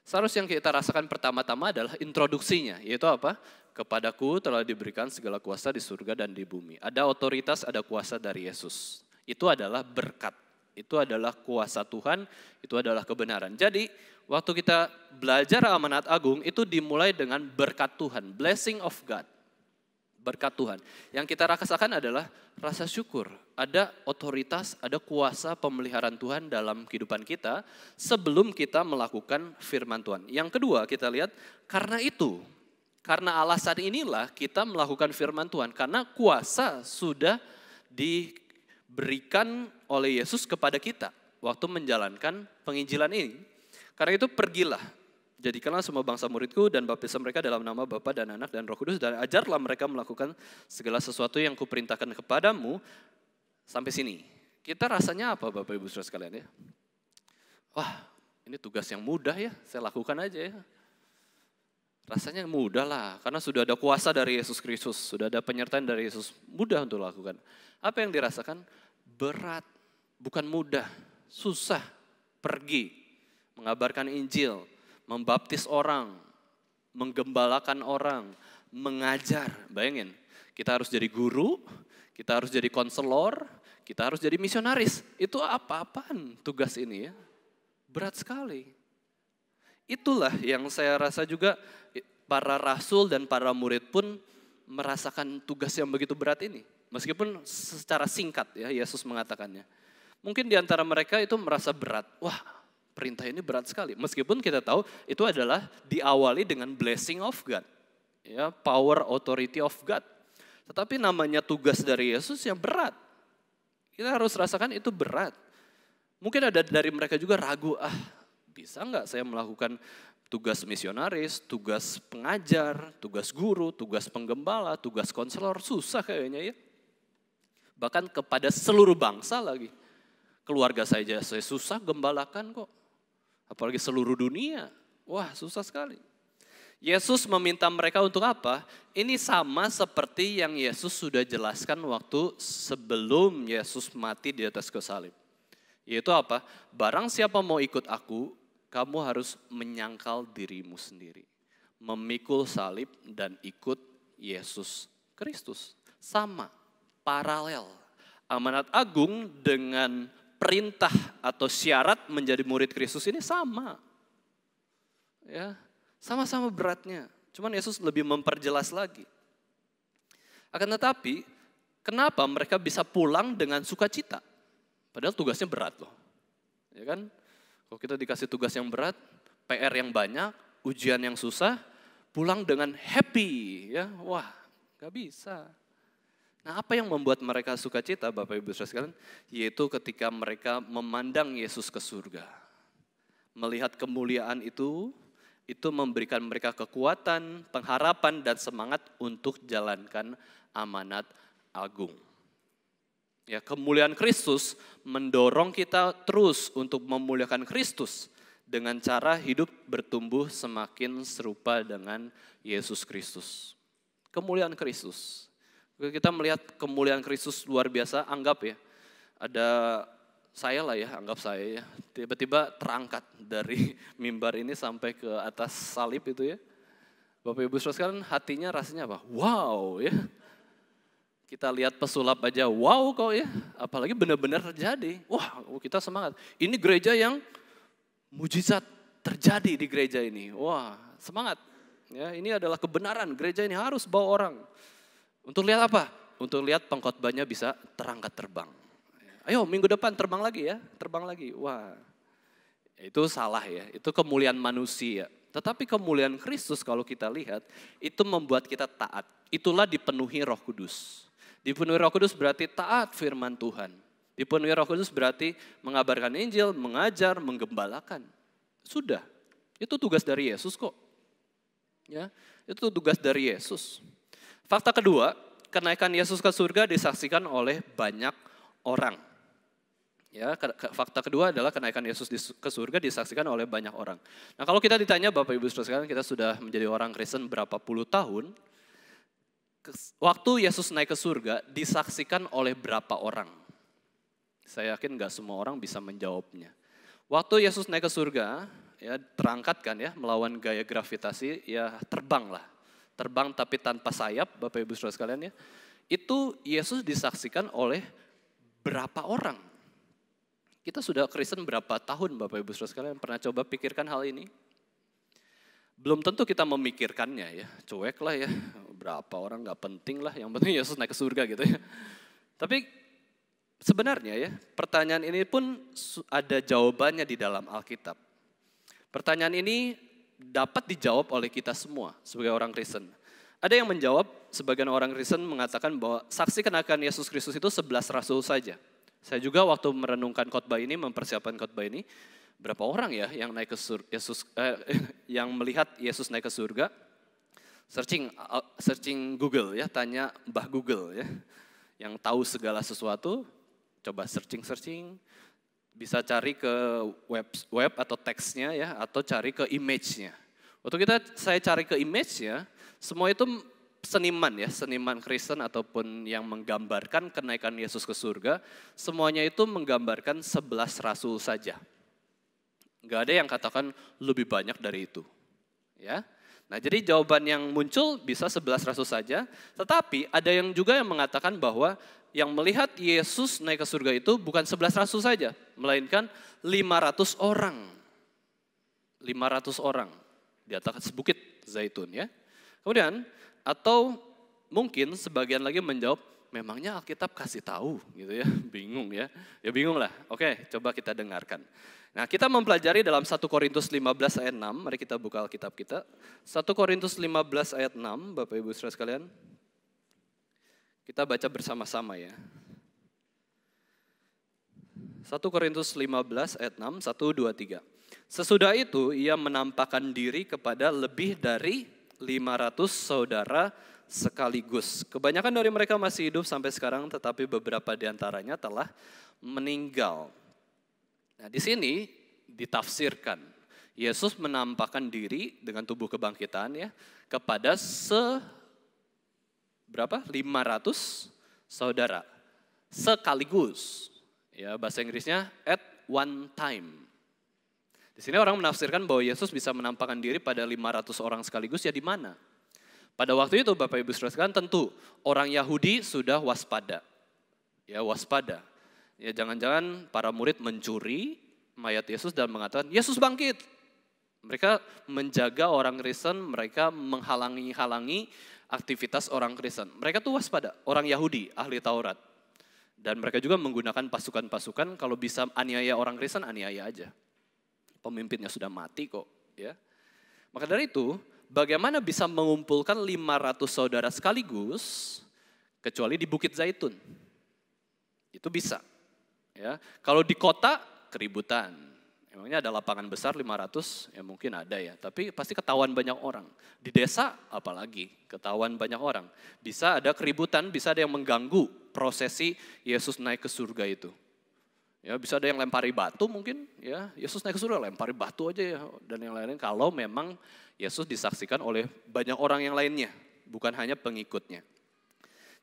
Seharusnya yang kita rasakan pertama-tama adalah introduksinya, yaitu apa? Kepadaku telah diberikan segala kuasa di surga dan di bumi. Ada otoritas, ada kuasa dari Yesus. Itu adalah berkat, itu adalah kuasa Tuhan, itu adalah kebenaran. Jadi waktu kita belajar amanat agung itu dimulai dengan berkat Tuhan, blessing of God. Berkat Tuhan. Yang kita rasakan adalah rasa syukur. Ada otoritas, ada kuasa pemeliharaan Tuhan dalam kehidupan kita sebelum kita melakukan firman Tuhan. Yang kedua kita lihat, karena alasan inilah kita melakukan firman Tuhan. Karena kuasa sudah diberikan oleh Yesus kepada kita waktu menjalankan penginjilan ini. Karena itu pergilah. Jadikanlah semua bangsa muridku dan baptislah mereka dalam nama Bapa dan Anak dan Roh Kudus. Dan ajarlah mereka melakukan segala sesuatu yang kuperintahkan kepadamu. Sampai sini. Kita rasanya apa Bapak Ibu Saudara sekalian ya? Wah ini tugas yang mudah ya, saya lakukan aja ya. Rasanya mudah lah, karena sudah ada kuasa dari Yesus Kristus. Sudah ada penyertaan dari Yesus, mudah untuk lakukan. Apa yang dirasakan? Berat, bukan mudah, susah. Pergi, mengabarkan Injil, membaptis orang, menggembalakan orang, mengajar. Bayangin, kita harus jadi guru, kita harus jadi konselor, kita harus jadi misionaris. Itu apa-apaan tugas ini ya. Berat sekali. Itulah yang saya rasa juga para rasul dan para murid pun merasakan tugas yang begitu berat ini. Meskipun secara singkat ya Yesus mengatakannya. Mungkin di antara mereka itu merasa berat. Wah perintah ini berat sekali. Meskipun kita tahu itu adalah diawali dengan blessing of God. Ya, power authority of God. Tetapi namanya tugas dari Yesus yang berat. Kita harus rasakan itu berat. Mungkin ada dari mereka juga ragu, bisa nggak saya melakukan tugas misionaris, tugas pengajar, tugas guru, tugas penggembala, tugas konselor, susah kayaknya ya. Bahkan kepada seluruh bangsa lagi. Keluarga saya susah gembalakan kok. Apalagi seluruh dunia, wah susah sekali. Yesus meminta mereka untuk apa? Ini sama seperti yang Yesus sudah jelaskan waktu sebelum Yesus mati di atas kayu salib. Yaitu apa? Barang siapa mau ikut aku, kamu harus menyangkal dirimu sendiri. Memikul salib dan ikut Yesus Kristus. Sama, paralel. Amanat agung dengan perintah atau syarat menjadi murid Kristus ini sama. Ya. Sama-sama beratnya, cuman Yesus lebih memperjelas lagi. Akan tetapi, kenapa mereka bisa pulang dengan sukacita? Padahal tugasnya berat loh. Ya kan? Kalau kita dikasih tugas yang berat, PR yang banyak, ujian yang susah, pulang dengan happy. Ya, wah, gak bisa. Nah, apa yang membuat mereka sukacita, Bapak Ibu Saudara sekalian? Yaitu ketika mereka memandang Yesus ke surga. Melihat kemuliaan itu memberikan mereka kekuatan, pengharapan, dan semangat untuk jalankan amanat agung. Ya, kemuliaan Kristus mendorong kita terus untuk memuliakan Kristus dengan cara hidup bertumbuh semakin serupa dengan Yesus Kristus. Kemuliaan Kristus. Kita melihat kemuliaan Kristus luar biasa, anggap ya, ada saya lah ya, anggap saya ya, tiba-tiba terangkat dari mimbar ini sampai ke atas salib itu ya. Bapak Ibu Saudara sekalian, hatinya rasanya apa? Wow ya. Kita lihat pesulap aja, wow kok ya. Apalagi benar-benar terjadi. Wah, kita semangat. Ini gereja yang mujizat terjadi di gereja ini. Wah, semangat. Ya, ini adalah kebenaran, gereja ini harus bawa orang. Untuk lihat apa? Untuk lihat pengkhotbahnya bisa terangkat terbang. Ayo minggu depan terbang lagi ya, terbang lagi. Wah, itu salah ya, itu kemuliaan manusia. Tetapi kemuliaan Kristus kalau kita lihat, itu membuat kita taat. Itulah dipenuhi Roh Kudus. Dipenuhi Roh Kudus berarti taat firman Tuhan. Dipenuhi Roh Kudus berarti mengabarkan Injil, mengajar, menggembalakan. Sudah, itu tugas dari Yesus kok. Ya, itu tugas dari Yesus. Fakta kedua, kenaikan Yesus ke surga disaksikan oleh banyak orang. Ya, fakta kedua adalah kenaikan Yesus ke surga disaksikan oleh banyak orang. Nah, kalau kita ditanya Bapak Ibu Saudara sekalian, kita sudah menjadi orang Kristen berapa puluh tahun, waktu Yesus naik ke surga disaksikan oleh berapa orang? Saya yakin nggak semua orang bisa menjawabnya. Waktu Yesus naik ke surga, ya terangkat kan ya, melawan gaya gravitasi, ya terbang lah. Terbang tapi tanpa sayap, Bapak Ibu Saudara sekalian ya. Itu Yesus disaksikan oleh berapa orang? Kita sudah Kristen berapa tahun Bapak Ibu Saudara sekalian, pernah coba pikirkan hal ini? Belum tentu kita memikirkannya ya, cuek lah ya, berapa orang gak penting lah, yang penting Yesus naik ke surga gitu ya. Tapi sebenarnya ya, pertanyaan ini pun ada jawabannya di dalam Alkitab. Pertanyaan ini dapat dijawab oleh kita semua sebagai orang Kristen. Ada yang menjawab, sebagian orang Kristen mengatakan bahwa saksi kenaikan Yesus Kristus itu 11 rasul saja. Saya juga waktu merenungkan khotbah ini, mempersiapkan khotbah ini, berapa orang ya yang naik ke yang melihat Yesus naik ke surga? Searching Google ya, tanya Mbah Google ya, yang tahu segala sesuatu, coba searching, bisa cari ke web atau teksnya ya, atau cari ke image-nya. Waktu saya cari ke image-nya, semua itu seniman ya, seniman Kristen ataupun yang menggambarkan kenaikan Yesus ke surga, semuanya itu menggambarkan 11 rasul saja. Gak ada yang katakan lebih banyak dari itu. Ya. Nah, jadi jawaban yang muncul bisa 11 rasul saja, tetapi ada yang juga yang mengatakan bahwa yang melihat Yesus naik ke surga itu bukan 11 rasul saja, melainkan 500 orang. 500 orang di atas bukit Zaitun ya. Kemudian atau mungkin sebagian lagi menjawab, memangnya Alkitab kasih tahu gitu ya, bingung ya. Ya bingung lah, oke coba kita dengarkan. Nah, kita mempelajari dalam 1 Korintus 15 ayat 6, mari kita buka Alkitab kita. 1 Korintus 15 ayat 6, Bapak Ibu Saudara sekalian. Kita baca bersama-sama ya. 1 Korintus 15 ayat 6, 1, 2, 3. Sesudah itu ia menampakkan diri kepada lebih dari 500 saudara sekaligus. Kebanyakan dari mereka masih hidup sampai sekarang, tetapi beberapa di antaranya telah meninggal. Nah, di sini ditafsirkan Yesus menampakkan diri dengan tubuh kebangkitan ya kepada 500 saudara sekaligus. Ya, bahasa Inggrisnya at one time. Di sini orang menafsirkan bahwa Yesus bisa menampakkan diri pada 500 orang sekaligus ya di mana? Pada waktu itu Bapak Ibu Saudara sekalian tentu orang Yahudi sudah waspada. Ya, waspada. Ya, jangan-jangan para murid mencuri mayat Yesus dan mengatakan, Yesus bangkit. Mereka menjaga orang Kristen, mereka menghalangi aktivitas orang Kristen. Mereka tuh waspada, orang Yahudi, ahli Taurat. Dan mereka juga menggunakan pasukan-pasukan, kalau bisa aniaya orang Kristen, aniaya aja. Pemimpinnya sudah mati kok. Ya. Maka dari itu, bagaimana bisa mengumpulkan 500 saudara sekaligus, kecuali di Bukit Zaitun. Itu bisa. Ya, kalau di kota keributan, emangnya ada lapangan besar 500, ya mungkin ada ya, tapi pasti ketahuan banyak orang. Di desa apalagi ketahuan banyak orang. Bisa ada keributan, bisa ada yang mengganggu prosesi Yesus naik ke surga itu. Ya, bisa ada yang lempari batu mungkin, ya Yesus naik ke surga lempari batu aja ya, dan yang lain-lain kalau memang Yesus disaksikan oleh banyak orang yang lainnya, bukan hanya pengikutnya.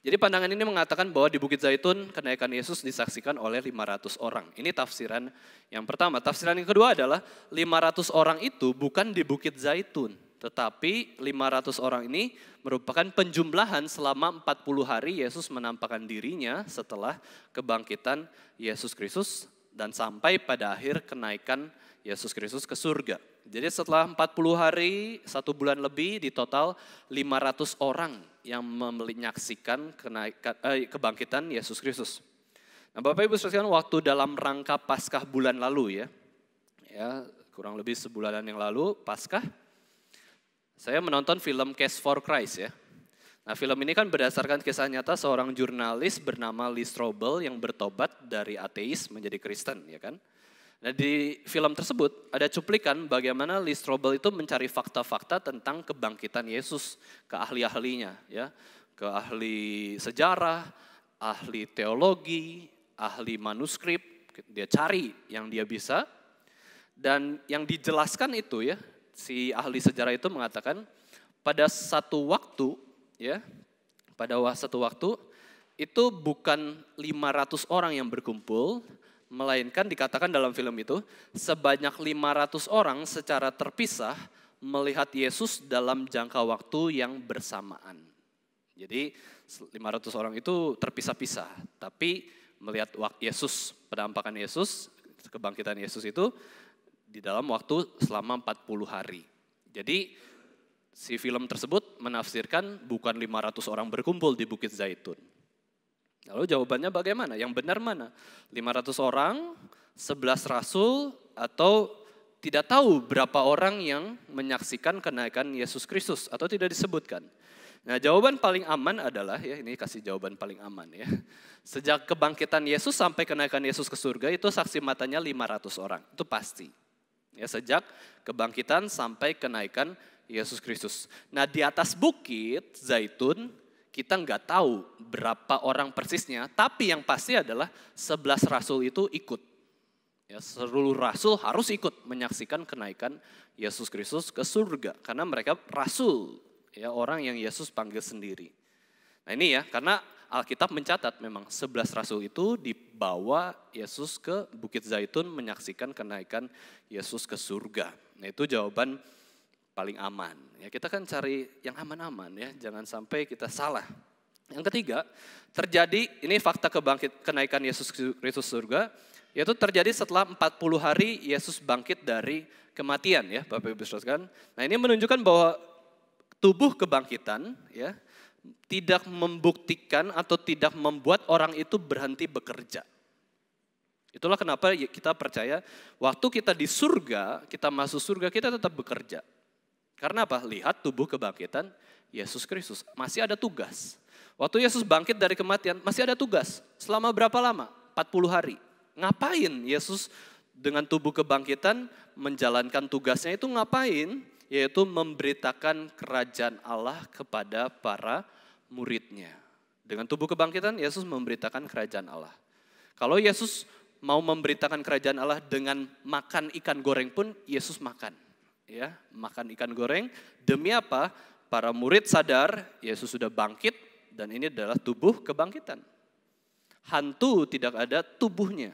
Jadi pandangan ini mengatakan bahwa di Bukit Zaitun kenaikan Yesus disaksikan oleh 500 orang. Ini tafsiran yang pertama. Tafsiran yang kedua adalah 500 orang itu bukan di Bukit Zaitun. Tetapi 500 orang ini merupakan penjumlahan selama 40 hari Yesus menampakkan dirinya setelah kebangkitan Yesus Kristus dan sampai pada akhir kenaikan Yesus Kristus ke surga. Jadi setelah 40 hari, 1 bulan lebih, di total 500 orang yang menyaksikan kebangkitan Yesus Kristus. Nah, Bapak Ibu sekalian, waktu dalam rangka Paskah bulan lalu ya kurang lebih sebulanan yang lalu Paskah, saya menonton film Case for Christ ya. Nah, film ini kan berdasarkan kisah nyata seorang jurnalis bernama Lee Strobel yang bertobat dari ateis menjadi Kristen, ya kan? Nah, di film tersebut ada cuplikan bagaimana Lee Strobel itu mencari fakta-fakta tentang kebangkitan Yesus ke ahli-ahlinya, ya, ke ahli sejarah, ahli teologi, ahli manuskrip. Dia cari yang dia bisa, dan yang dijelaskan itu ya, si ahli sejarah itu mengatakan pada satu waktu, ya, pada satu waktu itu bukan 500 orang yang berkumpul. Melainkan dikatakan dalam film itu, sebanyak 500 orang secara terpisah melihat Yesus dalam jangka waktu yang bersamaan. Jadi 500 orang itu terpisah-pisah, tapi melihat Yesus, penampakan Yesus, kebangkitan Yesus itu di dalam waktu selama 40 hari. Jadi si film tersebut menafsirkan bukan 500 orang berkumpul di Bukit Zaitun. Lalu jawabannya bagaimana? Yang benar mana? 500 orang, 11 rasul, atau tidak tahu berapa orang yang menyaksikan kenaikan Yesus Kristus atau tidak disebutkan. Nah, jawaban paling aman adalah, ya ini kasih jawaban paling aman ya. Sejak kebangkitan Yesus sampai kenaikan Yesus ke surga itu saksi matanya 500 orang, itu pasti. Ya, sejak kebangkitan sampai kenaikan Yesus Kristus. Nah, di atas Bukit Zaitun kita nggak tahu berapa orang persisnya, tapi yang pasti adalah 11 rasul itu ikut. Ya, seluruh rasul harus ikut menyaksikan kenaikan Yesus Kristus ke surga, karena mereka rasul, ya orang yang Yesus panggil sendiri. Nah ini ya, karena Alkitab mencatat memang 11 rasul itu dibawa Yesus ke Bukit Zaitun menyaksikan kenaikan Yesus ke surga. Nah itu jawaban paling aman. Ya, kita kan cari yang aman-aman ya, jangan sampai kita salah. Yang ketiga, terjadi ini fakta kenaikan Yesus Kristus surga, yaitu terjadi setelah 40 hari Yesus bangkit dari kematian ya, Bapak Ibu Saudara. Nah, ini menunjukkan bahwa tubuh kebangkitan ya tidak membuktikan atau tidak membuat orang itu berhenti bekerja. Itulah kenapa kita percaya waktu kita di surga, kita masuk surga, kita tetap bekerja. Karena apa? Lihat tubuh kebangkitan Yesus Kristus. Masih ada tugas. Waktu Yesus bangkit dari kematian, masih ada tugas. Selama berapa lama? 40 hari. Ngapain Yesus dengan tubuh kebangkitan menjalankan tugasnya itu ngapain? Yaitu memberitakan kerajaan Allah kepada para muridnya. Dengan tubuh kebangkitan, Yesus memberitakan kerajaan Allah. Kalau Yesus mau memberitakan kerajaan Allah dengan makan ikan goreng pun, Yesus makan. Ya, makan ikan goreng, demi apa? Para murid sadar Yesus sudah bangkit dan ini adalah tubuh kebangkitan. Hantu tidak ada tubuhnya.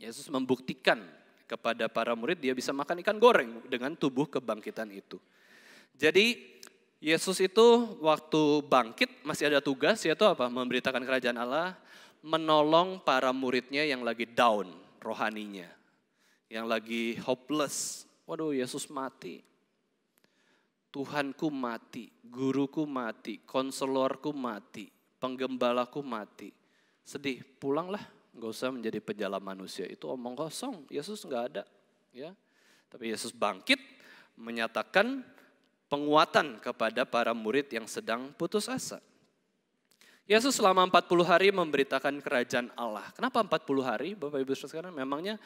Yesus membuktikan kepada para murid dia bisa makan ikan goreng dengan tubuh kebangkitan itu. Jadi Yesus itu waktu bangkit masih ada tugas, yaitu apa? Memberitakan kerajaan Allah, menolong para muridnya yang lagi down rohaninya, yang lagi hopeless. Waduh, Yesus mati. Tuhanku mati, guruku mati, konselorku mati, penggembalaku mati. Sedih, pulanglah, nggak usah menjadi penjala manusia. Itu omong kosong, Yesus nggak ada. Ya, tapi Yesus bangkit, menyatakan penguatan kepada para murid yang sedang putus asa. Yesus selama 40 hari memberitakan kerajaan Allah. Kenapa 40 hari? Bapak Ibu sekalian, memangnya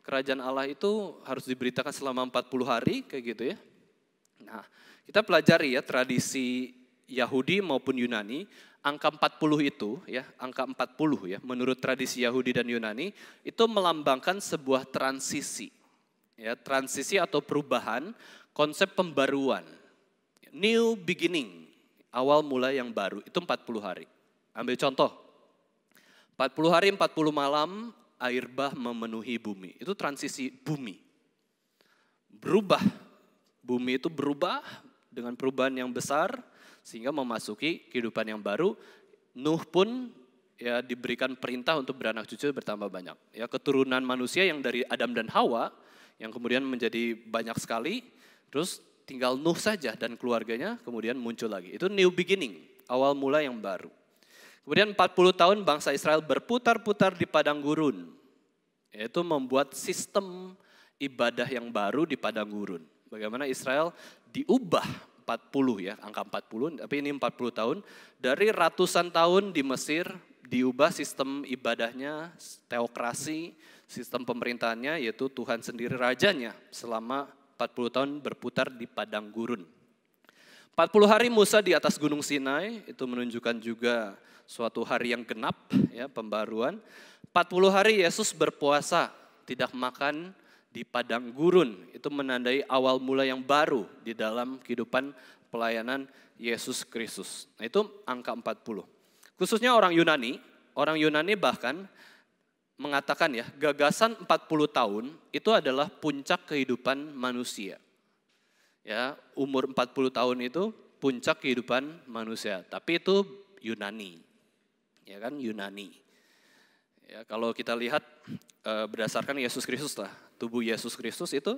kerajaan Allah itu harus diberitakan selama 40 hari kayak gitu ya. Nah, kita pelajari ya tradisi Yahudi maupun Yunani, angka 40 itu ya, angka 40 ya, menurut tradisi Yahudi dan Yunani itu melambangkan sebuah transisi. Ya, transisi atau perubahan, konsep pembaruan. New beginning, awal mula yang baru, itu 40 hari. Ambil contoh, 40 hari 40 malam air bah memenuhi bumi. Itu transisi bumi. Berubah, bumi itu berubah dengan perubahan yang besar sehingga memasuki kehidupan yang baru. Nuh pun ya diberikan perintah untuk beranak cucu bertambah banyak. Ya, keturunan manusia yang dari Adam dan Hawa yang kemudian menjadi banyak sekali, terus tinggal Nuh saja dan keluarganya kemudian muncul lagi. Itu new beginning, awal mula yang baru. Kemudian 40 tahun bangsa Israel berputar-putar di padang gurun. Yaitu membuat sistem ibadah yang baru di padang gurun. Bagaimana Israel diubah 40 ya, angka 40, tapi ini 40 tahun. Dari ratusan tahun di Mesir diubah sistem ibadahnya, teokrasi, sistem pemerintahannya yaitu Tuhan sendiri rajanya selama 40 tahun berputar di padang gurun. 40 hari Musa di atas Gunung Sinai, itu menunjukkan juga suatu hari yang genap, ya, pembaruan. 40 hari Yesus berpuasa, tidak makan di padang gurun. Itu menandai awal mula yang baru di dalam kehidupan pelayanan Yesus Kristus. Nah, itu angka 40. Khususnya orang Yunani bahkan mengatakan ya, gagasan 40 tahun itu adalah puncak kehidupan manusia. Ya, umur 40 tahun itu puncak kehidupan manusia, tapi itu Yunani. Ya kan, Yunani. Ya, kalau kita lihat berdasarkan Yesus Kristus lah, tubuh Yesus Kristus itu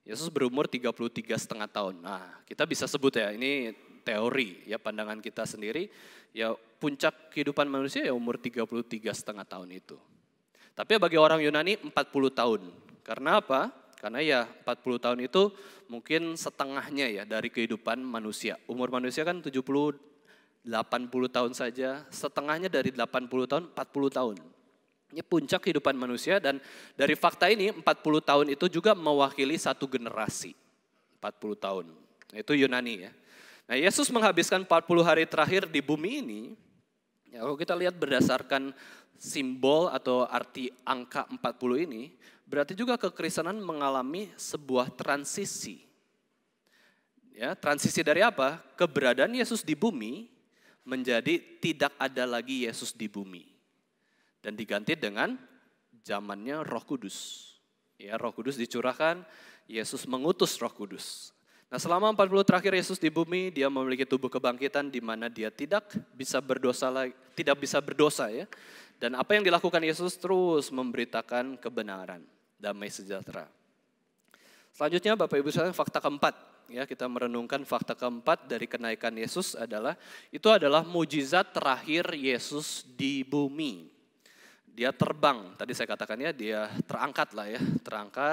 Yesus berumur 33,5 tahun. Nah, kita bisa sebut ya, ini teori ya, pandangan kita sendiri, ya puncak kehidupan manusia ya umur 33,5 tahun itu. Tapi bagi orang Yunani 40 tahun. Karena apa? Karena ya 40 tahun itu mungkin setengahnya ya dari kehidupan manusia. Umur manusia kan 70, 80 tahun saja, setengahnya dari 80 tahun, 40 tahun. Ini puncak kehidupan manusia dan dari fakta ini 40 tahun itu juga mewakili satu generasi. 40 tahun, itu Yunani ya. Nah, Yesus menghabiskan 40 hari terakhir di bumi ini, ya kalau kita lihat berdasarkan simbol atau arti angka 40 ini, berarti juga kekristenan mengalami sebuah transisi. Ya, transisi dari apa? Keberadaan Yesus di bumi menjadi tidak ada lagi Yesus di bumi. Dan diganti dengan zamannya Roh Kudus. Ya, Roh Kudus dicurahkan, Yesus mengutus Roh Kudus. Nah, selama 40 terakhir Yesus di bumi, dia memiliki tubuh kebangkitan di mana dia tidak bisa berdosa ya. Dan apa yang dilakukan Yesus terus memberitakan kebenaran, damai sejahtera. Selanjutnya Bapak Ibu sekalian, fakta keempat, ya, kita merenungkan fakta keempat dari kenaikan Yesus adalah itu adalah mujizat terakhir Yesus di bumi. Dia terbang, tadi saya katakan ya, dia terangkat lah ya,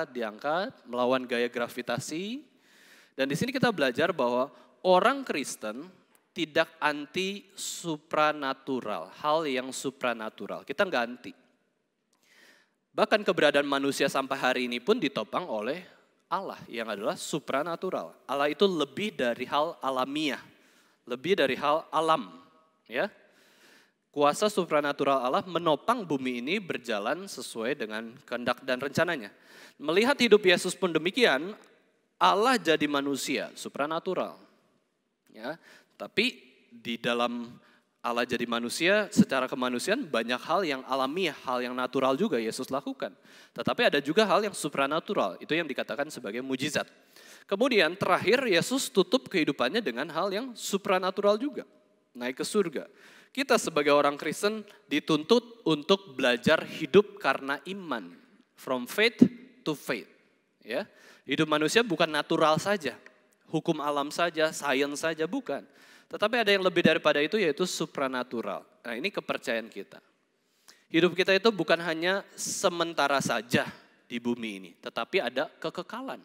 diangkat, melawan gaya gravitasi. Dan di sini kita belajar bahwa orang Kristen tidak anti supranatural, hal yang supranatural. Kita nggak anti. Bahkan keberadaan manusia sampai hari ini pun ditopang oleh Allah yang adalah supranatural. Allah itu lebih dari hal alamiah, lebih dari hal alam, ya. Kuasa supranatural Allah menopang bumi ini berjalan sesuai dengan kehendak dan rencananya. Melihat hidup Yesus pun demikian, Allah jadi manusia, supranatural. Ya, tapi di dalam Allah jadi manusia, secara kemanusiaan banyak hal yang alamiah, hal yang natural juga Yesus lakukan. Tetapi ada juga hal yang supranatural, itu yang dikatakan sebagai mujizat. Kemudian terakhir Yesus tutup kehidupannya dengan hal yang supranatural juga, naik ke surga. Kita sebagai orang Kristen dituntut untuk belajar hidup karena iman. From faith to faith. Ya. Hidup manusia bukan natural saja. Hukum alam saja, sains saja, bukan. Tetapi ada yang lebih daripada itu yaitu supranatural. Nah ini kepercayaan kita. Hidup kita itu bukan hanya sementara saja di bumi ini. Tetapi ada kekekalan.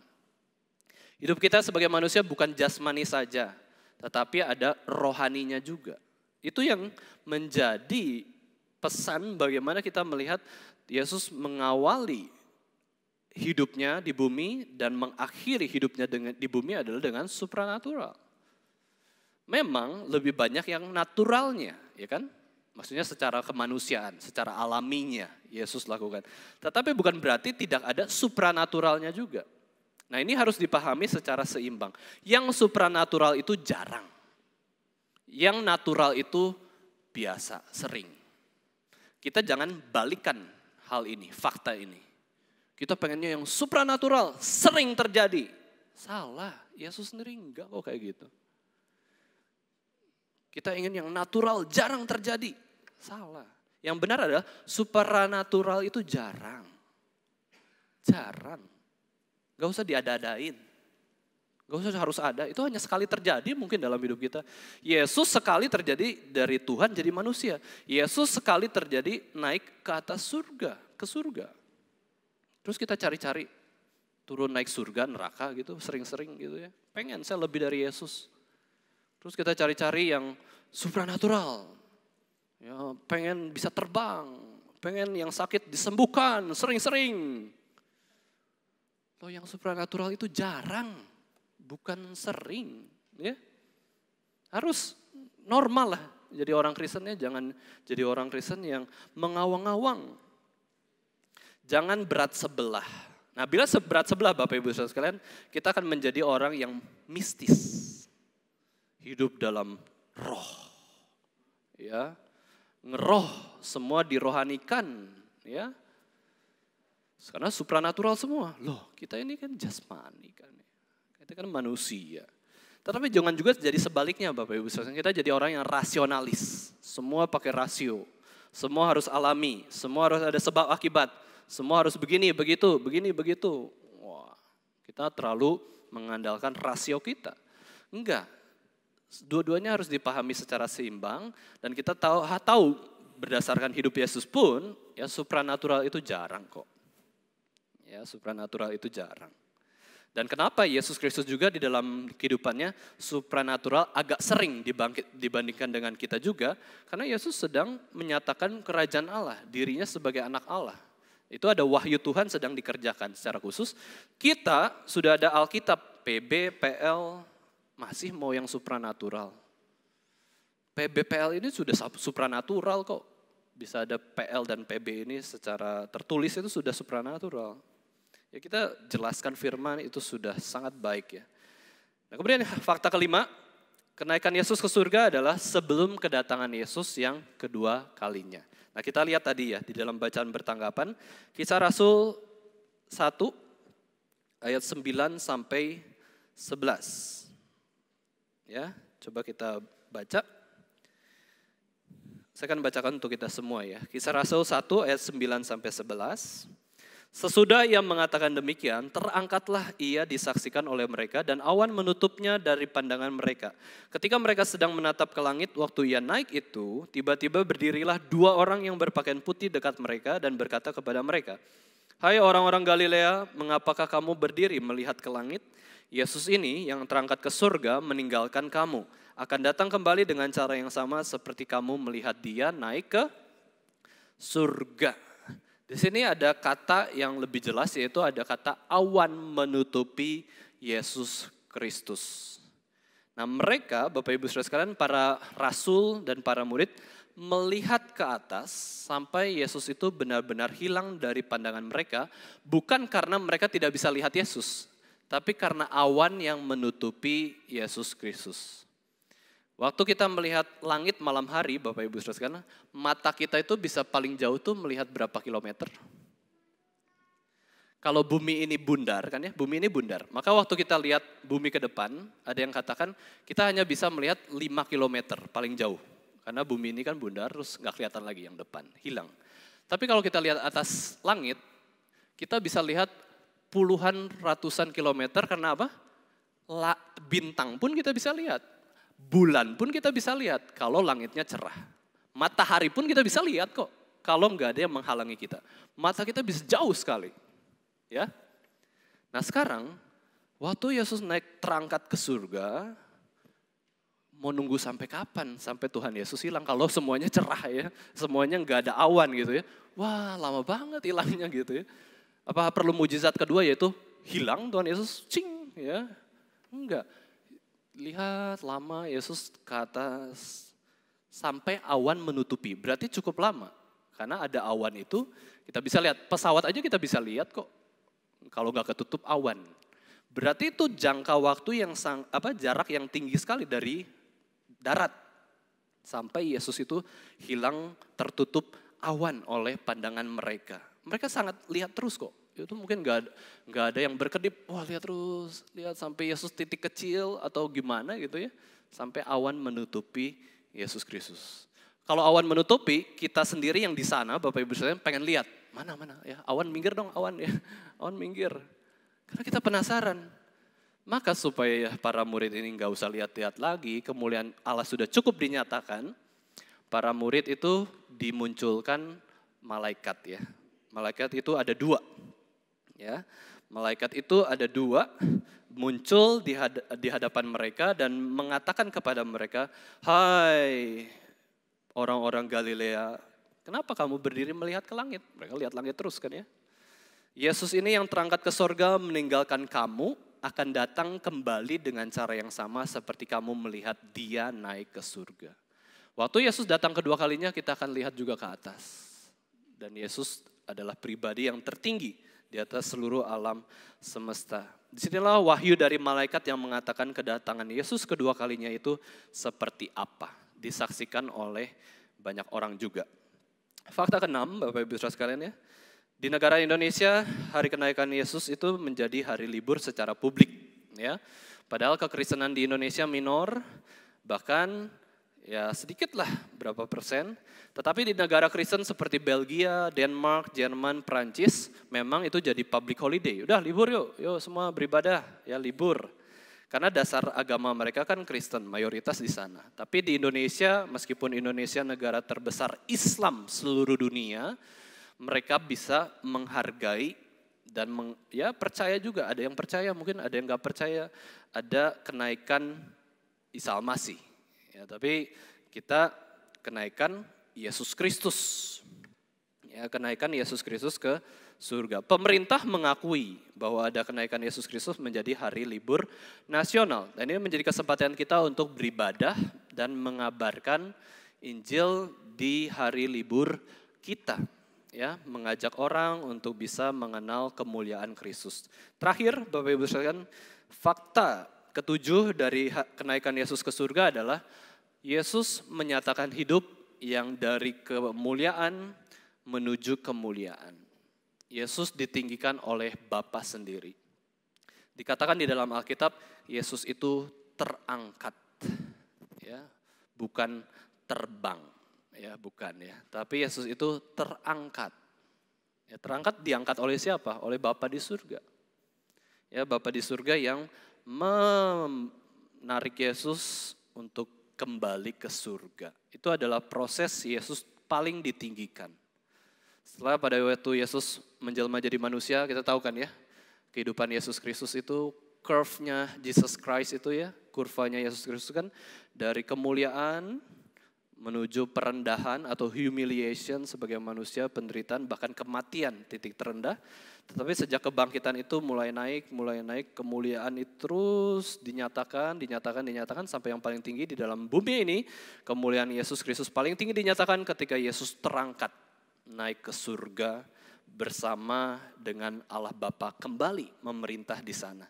Hidup kita sebagai manusia bukan jasmani saja. Tetapi ada rohaninya juga. Itu yang menjadi pesan bagaimana kita melihat Yesus mengawali hidupnya di bumi dan mengakhiri hidupnya di bumi adalah dengan supranatural. Memang lebih banyak yang naturalnya, ya kan? Maksudnya secara kemanusiaan, secara alaminya Yesus lakukan. Tetapi bukan berarti tidak ada supranaturalnya juga. Nah ini harus dipahami secara seimbang. Yang supranatural itu jarang. Yang natural itu biasa, sering. Kita jangan balikan hal ini, fakta ini. Kita pengennya yang supranatural, sering terjadi. Salah, Yesus sendiri enggak kok kayak gitu. Kita ingin yang natural, jarang terjadi. Salah. Yang benar adalah supranatural itu jarang. Jarang. Gak usah diada-adain. Gak usah harus ada, itu hanya sekali terjadi mungkin dalam hidup kita. Yesus sekali terjadi dari Tuhan jadi manusia. Yesus sekali terjadi naik ke atas surga, ke surga. Terus kita cari-cari turun naik surga, neraka gitu, sering-sering gitu ya. Pengen saya lebih dari Yesus. Terus kita cari-cari yang supranatural. Ya, pengen bisa terbang, pengen yang sakit disembuhkan, sering-sering. Loh yang supranatural itu jarang. Bukan sering, ya. Harus normal lah. Jadi orang Kristennya jangan jadi orang Kristen yang mengawang-awang. Jangan berat sebelah. Nah bila berat sebelah Bapak Ibu Saudara sekalian, kita akan menjadi orang yang mistis. Hidup dalam roh. Ya. Ngeroh, semua dirohanikan, ya. Karena supranatural semua. Loh, kita ini kan jasmani kan. Kita kan manusia. Tetapi jangan juga jadi sebaliknya Bapak Ibu Saudara. Kita jadi orang yang rasionalis. Semua pakai rasio. Semua harus alami. Semua harus ada sebab akibat. Semua harus begini, begitu, begini, begitu. Wah, kita terlalu mengandalkan rasio kita. Enggak. Dua-duanya harus dipahami secara seimbang. Dan kita tahu berdasarkan hidup Yesus pun, ya supranatural itu jarang kok. Ya supranatural itu jarang. Dan kenapa Yesus Kristus juga di dalam kehidupannya supranatural agak sering dibandingkan dengan kita juga. Karena Yesus sedang menyatakan kerajaan Allah, dirinya sebagai anak Allah. Itu ada wahyu Tuhan sedang dikerjakan secara khusus. Kita sudah ada Alkitab, PB, PL, masih mau yang supranatural. PB, PL ini sudah supranatural kok. Bisa ada PL dan PB ini secara tertulis itu sudah supranatural. Ya kita jelaskan firman itu sudah sangat baik ya. Nah kemudian fakta kelima, kenaikan Yesus ke surga adalah sebelum kedatangan Yesus yang kedua kalinya. Nah kita lihat tadi ya di dalam bacaan bertanggapan, Kisah Rasul 1 ayat 9 sampai 11. Ya, coba kita baca. Saya akan bacakan untuk kita semua ya. Kisah Rasul 1 ayat 9 sampai 11. Sesudah ia mengatakan demikian, terangkatlah ia disaksikan oleh mereka dan awan menutupnya dari pandangan mereka. Ketika mereka sedang menatap ke langit, waktu ia naik itu, tiba-tiba berdirilah 2 orang yang berpakaian putih dekat mereka dan berkata kepada mereka, "Hai orang-orang Galilea, mengapakah kamu berdiri melihat ke langit? Yesus ini yang terangkat ke surga meninggalkan kamu, akan datang kembali dengan cara yang sama seperti kamu melihat dia naik ke surga." Di sini ada kata yang lebih jelas, yaitu ada kata awan menutupi Yesus Kristus. Nah mereka, Bapak Ibu Saudara sekalian, para rasul dan para murid melihat ke atas sampai Yesus itu benar-benar hilang dari pandangan mereka, bukan karena mereka tidak bisa lihat Yesus, tapi karena awan yang menutupi Yesus Kristus. Waktu kita melihat langit malam hari, Bapak Ibu Saudara sekalian, mata kita itu bisa paling jauh tuh melihat berapa kilometer? Kalau bumi ini bundar kan ya, bumi ini bundar. Maka waktu kita lihat bumi ke depan, ada yang katakan kita hanya bisa melihat 5 kilometer paling jauh. Karena bumi ini kan bundar, terus nggak kelihatan lagi yang depan, hilang. Tapi kalau kita lihat atas langit, kita bisa lihat puluhan ratusan kilometer karena apa? Bintang pun kita bisa lihat. Bulan pun kita bisa lihat kalau langitnya cerah. Matahari pun kita bisa lihat kok kalau nggak ada yang menghalangi kita. Mata kita bisa jauh sekali. Ya. Nah sekarang waktu Yesus naik terangkat ke surga, mau nunggu sampai kapan? Sampai Tuhan Yesus hilang kalau semuanya cerah ya. Semuanya nggak ada awan gitu ya. Wah lama banget hilangnya gitu ya. Apa perlu mujizat kedua yaitu hilang Tuhan Yesus? Cing ya. Enggak. Lihat lama Yesus ke atas sampai awan menutupi. Berarti cukup lama. Karena ada awan itu kita bisa lihat. Pesawat aja kita bisa lihat kok. Kalau nggak ketutup awan. Berarti itu jangka waktu yang jarak yang tinggi sekali dari darat. Sampai Yesus itu hilang tertutup awan oleh pandangan mereka. Mereka sangat lihat terus kok. Itu mungkin nggak ada yang berkedip, wah lihat terus, lihat sampai Yesus titik kecil atau gimana gitu ya. Sampai awan menutupi Yesus Kristus. Kalau awan menutupi, kita sendiri yang di sana, Bapak Ibu sekalian pengen lihat. Mana ya, awan minggir dong awan ya, awan minggir. Karena kita penasaran. Maka supaya para murid ini nggak usah lihat-lihat lagi, kemuliaan Allah sudah cukup dinyatakan, para murid itu dimunculkan malaikat ya. Malaikat itu ada 2. Ya, malaikat itu ada 2 muncul di hadapan mereka dan mengatakan kepada mereka, "Hai orang-orang Galilea, kenapa kamu berdiri melihat ke langit?" Mereka lihat langit terus kan ya. Yesus ini yang terangkat ke sorga meninggalkan kamu, akan datang kembali dengan cara yang sama seperti kamu melihat dia naik ke surga. Waktu Yesus datang kedua kalinya kita akan lihat juga ke atas. Dan Yesus adalah pribadi yang tertinggi di atas seluruh alam semesta. Disinilah wahyu dari malaikat yang mengatakan kedatangan Yesus kedua kalinya itu seperti apa. Disaksikan oleh banyak orang juga. Fakta ke-6, Bapak Ibu Saudara sekalian ya. Di negara Indonesia, hari kenaikan Yesus itu menjadi hari libur secara publik. Ya. Padahal kekristenan di Indonesia minor, bahkan ya sedikitlah berapa persen. Tetapi di negara Kristen seperti Belgia, Denmark, Jerman, Prancis, memang itu jadi public holiday. Udah libur yuk semua beribadah, ya libur. Karena dasar agama mereka kan Kristen, mayoritas di sana. Tapi di Indonesia, meskipun Indonesia negara terbesar Islam seluruh dunia, mereka bisa menghargai dan percaya juga. Ada yang percaya, mungkin ada yang nggak percaya. Ada kenaikan Isa Al-Masih. Ya, tapi kita kenaikan Yesus Kristus. Ya, kenaikan Yesus Kristus ke surga. Pemerintah mengakui bahwa ada kenaikan Yesus Kristus menjadi hari libur nasional. Dan ini menjadi kesempatan kita untuk beribadah dan mengabarkan Injil di hari libur kita. Ya, mengajak orang untuk bisa mengenal kemuliaan Kristus. Terakhir, Bapak Ibu sekalian, fakta ke-7 dari kenaikan Yesus ke surga adalah Yesus menyatakan hidup yang dari kemuliaan menuju kemuliaan. Yesus ditinggikan oleh Bapa sendiri. Dikatakan di dalam Alkitab, Yesus itu terangkat. Ya, bukan terbang. Ya, bukan ya. Tapi Yesus itu terangkat. Ya, terangkat diangkat oleh siapa? Oleh Bapa di surga. Ya, Bapa di surga yang menarik Yesus untuk kembali ke surga. Itu adalah proses Yesus paling ditinggikan. Setelah pada waktu Yesus menjelma jadi manusia, kita tahu kan ya, kehidupan Yesus Kristus itu, curve-nya Jesus Christ itu ya, kurvanya Yesus Kristus kan dari kemuliaan menuju perendahan atau humiliation sebagai manusia, penderitaan, bahkan kematian, titik terendah. Tetapi sejak kebangkitan itu mulai naik, kemuliaan itu terus dinyatakan sampai yang paling tinggi di dalam bumi ini. Kemuliaan Yesus Kristus paling tinggi dinyatakan ketika Yesus terangkat naik ke surga bersama dengan Allah Bapa kembali memerintah di sana.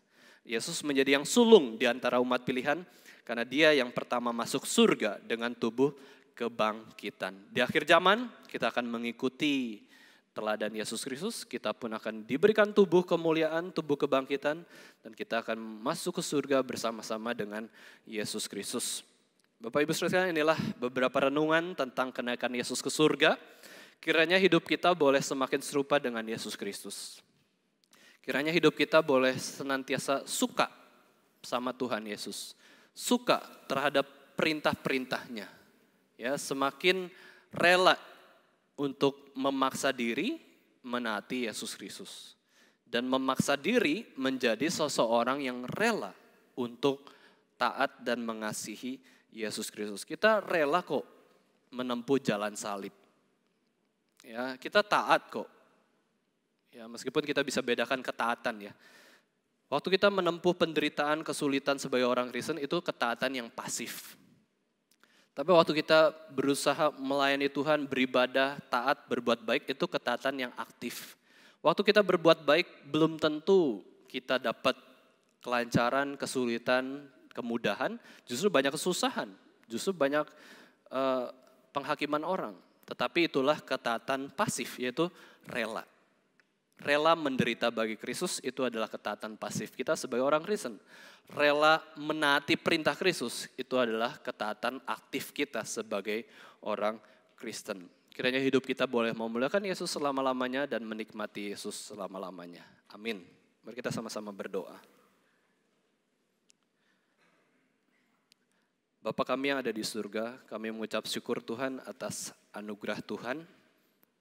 Yesus menjadi yang sulung di antara umat pilihan karena dia yang pertama masuk surga dengan tubuh kebangkitan. Di akhir zaman kita akan mengikuti teladan Yesus Kristus, kita pun akan diberikan tubuh kemuliaan, tubuh kebangkitan, dan kita akan masuk ke surga bersama-sama dengan Yesus Kristus. Bapak Ibu sekalian, inilah beberapa renungan tentang kenaikan Yesus ke surga. Kiranya hidup kita boleh semakin serupa dengan Yesus Kristus. Kiranya hidup kita boleh senantiasa suka sama Tuhan Yesus. Suka terhadap perintah-perintahnya. Ya, semakin rela untuk memaksa diri menaati Yesus Kristus. Dan memaksa diri menjadi seseorang yang rela untuk taat dan mengasihi Yesus Kristus. Kita rela kok menempuh jalan salib. Ya, kita taat kok. Ya, meskipun kita bisa bedakan ketaatan ya. Waktu kita menempuh penderitaan, kesulitan sebagai orang Kristen itu ketaatan yang pasif. Tapi waktu kita berusaha melayani Tuhan, beribadah, taat, berbuat baik itu ketaatan yang aktif. Waktu kita berbuat baik belum tentu kita dapat kelancaran, kesulitan, kemudahan, justru banyak kesusahan, justru banyak penghakiman orang. Tetapi itulah ketaatan pasif, yaitu rela. Rela menderita bagi Kristus itu adalah ketaatan pasif kita sebagai orang Kristen. Rela menaati perintah Kristus itu adalah ketaatan aktif kita sebagai orang Kristen. Kiranya hidup kita boleh memuliakan Yesus selama-lamanya dan menikmati Yesus selama-lamanya. Amin. Mari kita sama-sama berdoa. Bapa kami yang ada di surga, kami mengucap syukur Tuhan atas anugerah Tuhan.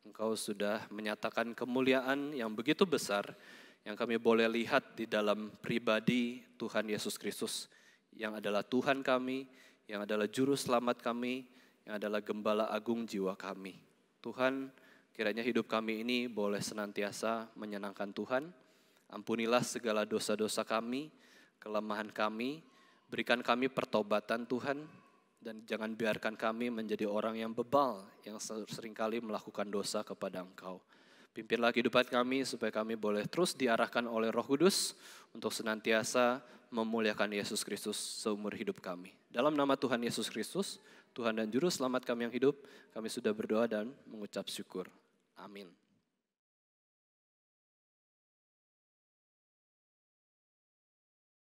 Engkau sudah menyatakan kemuliaan yang begitu besar yang kami boleh lihat di dalam pribadi Tuhan Yesus Kristus yang adalah Tuhan kami, yang adalah juru selamat kami, yang adalah gembala agung jiwa kami. Tuhan, kiranya hidup kami ini boleh senantiasa menyenangkan Tuhan. Ampunilah segala dosa-dosa kami, kelemahan kami, berikan kami pertobatan Tuhan. Dan jangan biarkan kami menjadi orang yang bebal, yang seringkali melakukan dosa kepada Engkau. Pimpinlah kehidupan kami supaya kami boleh terus diarahkan oleh Roh Kudus untuk senantiasa memuliakan Yesus Kristus seumur hidup kami. Dalam nama Tuhan Yesus Kristus, Tuhan dan Juru Selamat kami yang hidup, kami sudah berdoa dan mengucap syukur. Amin.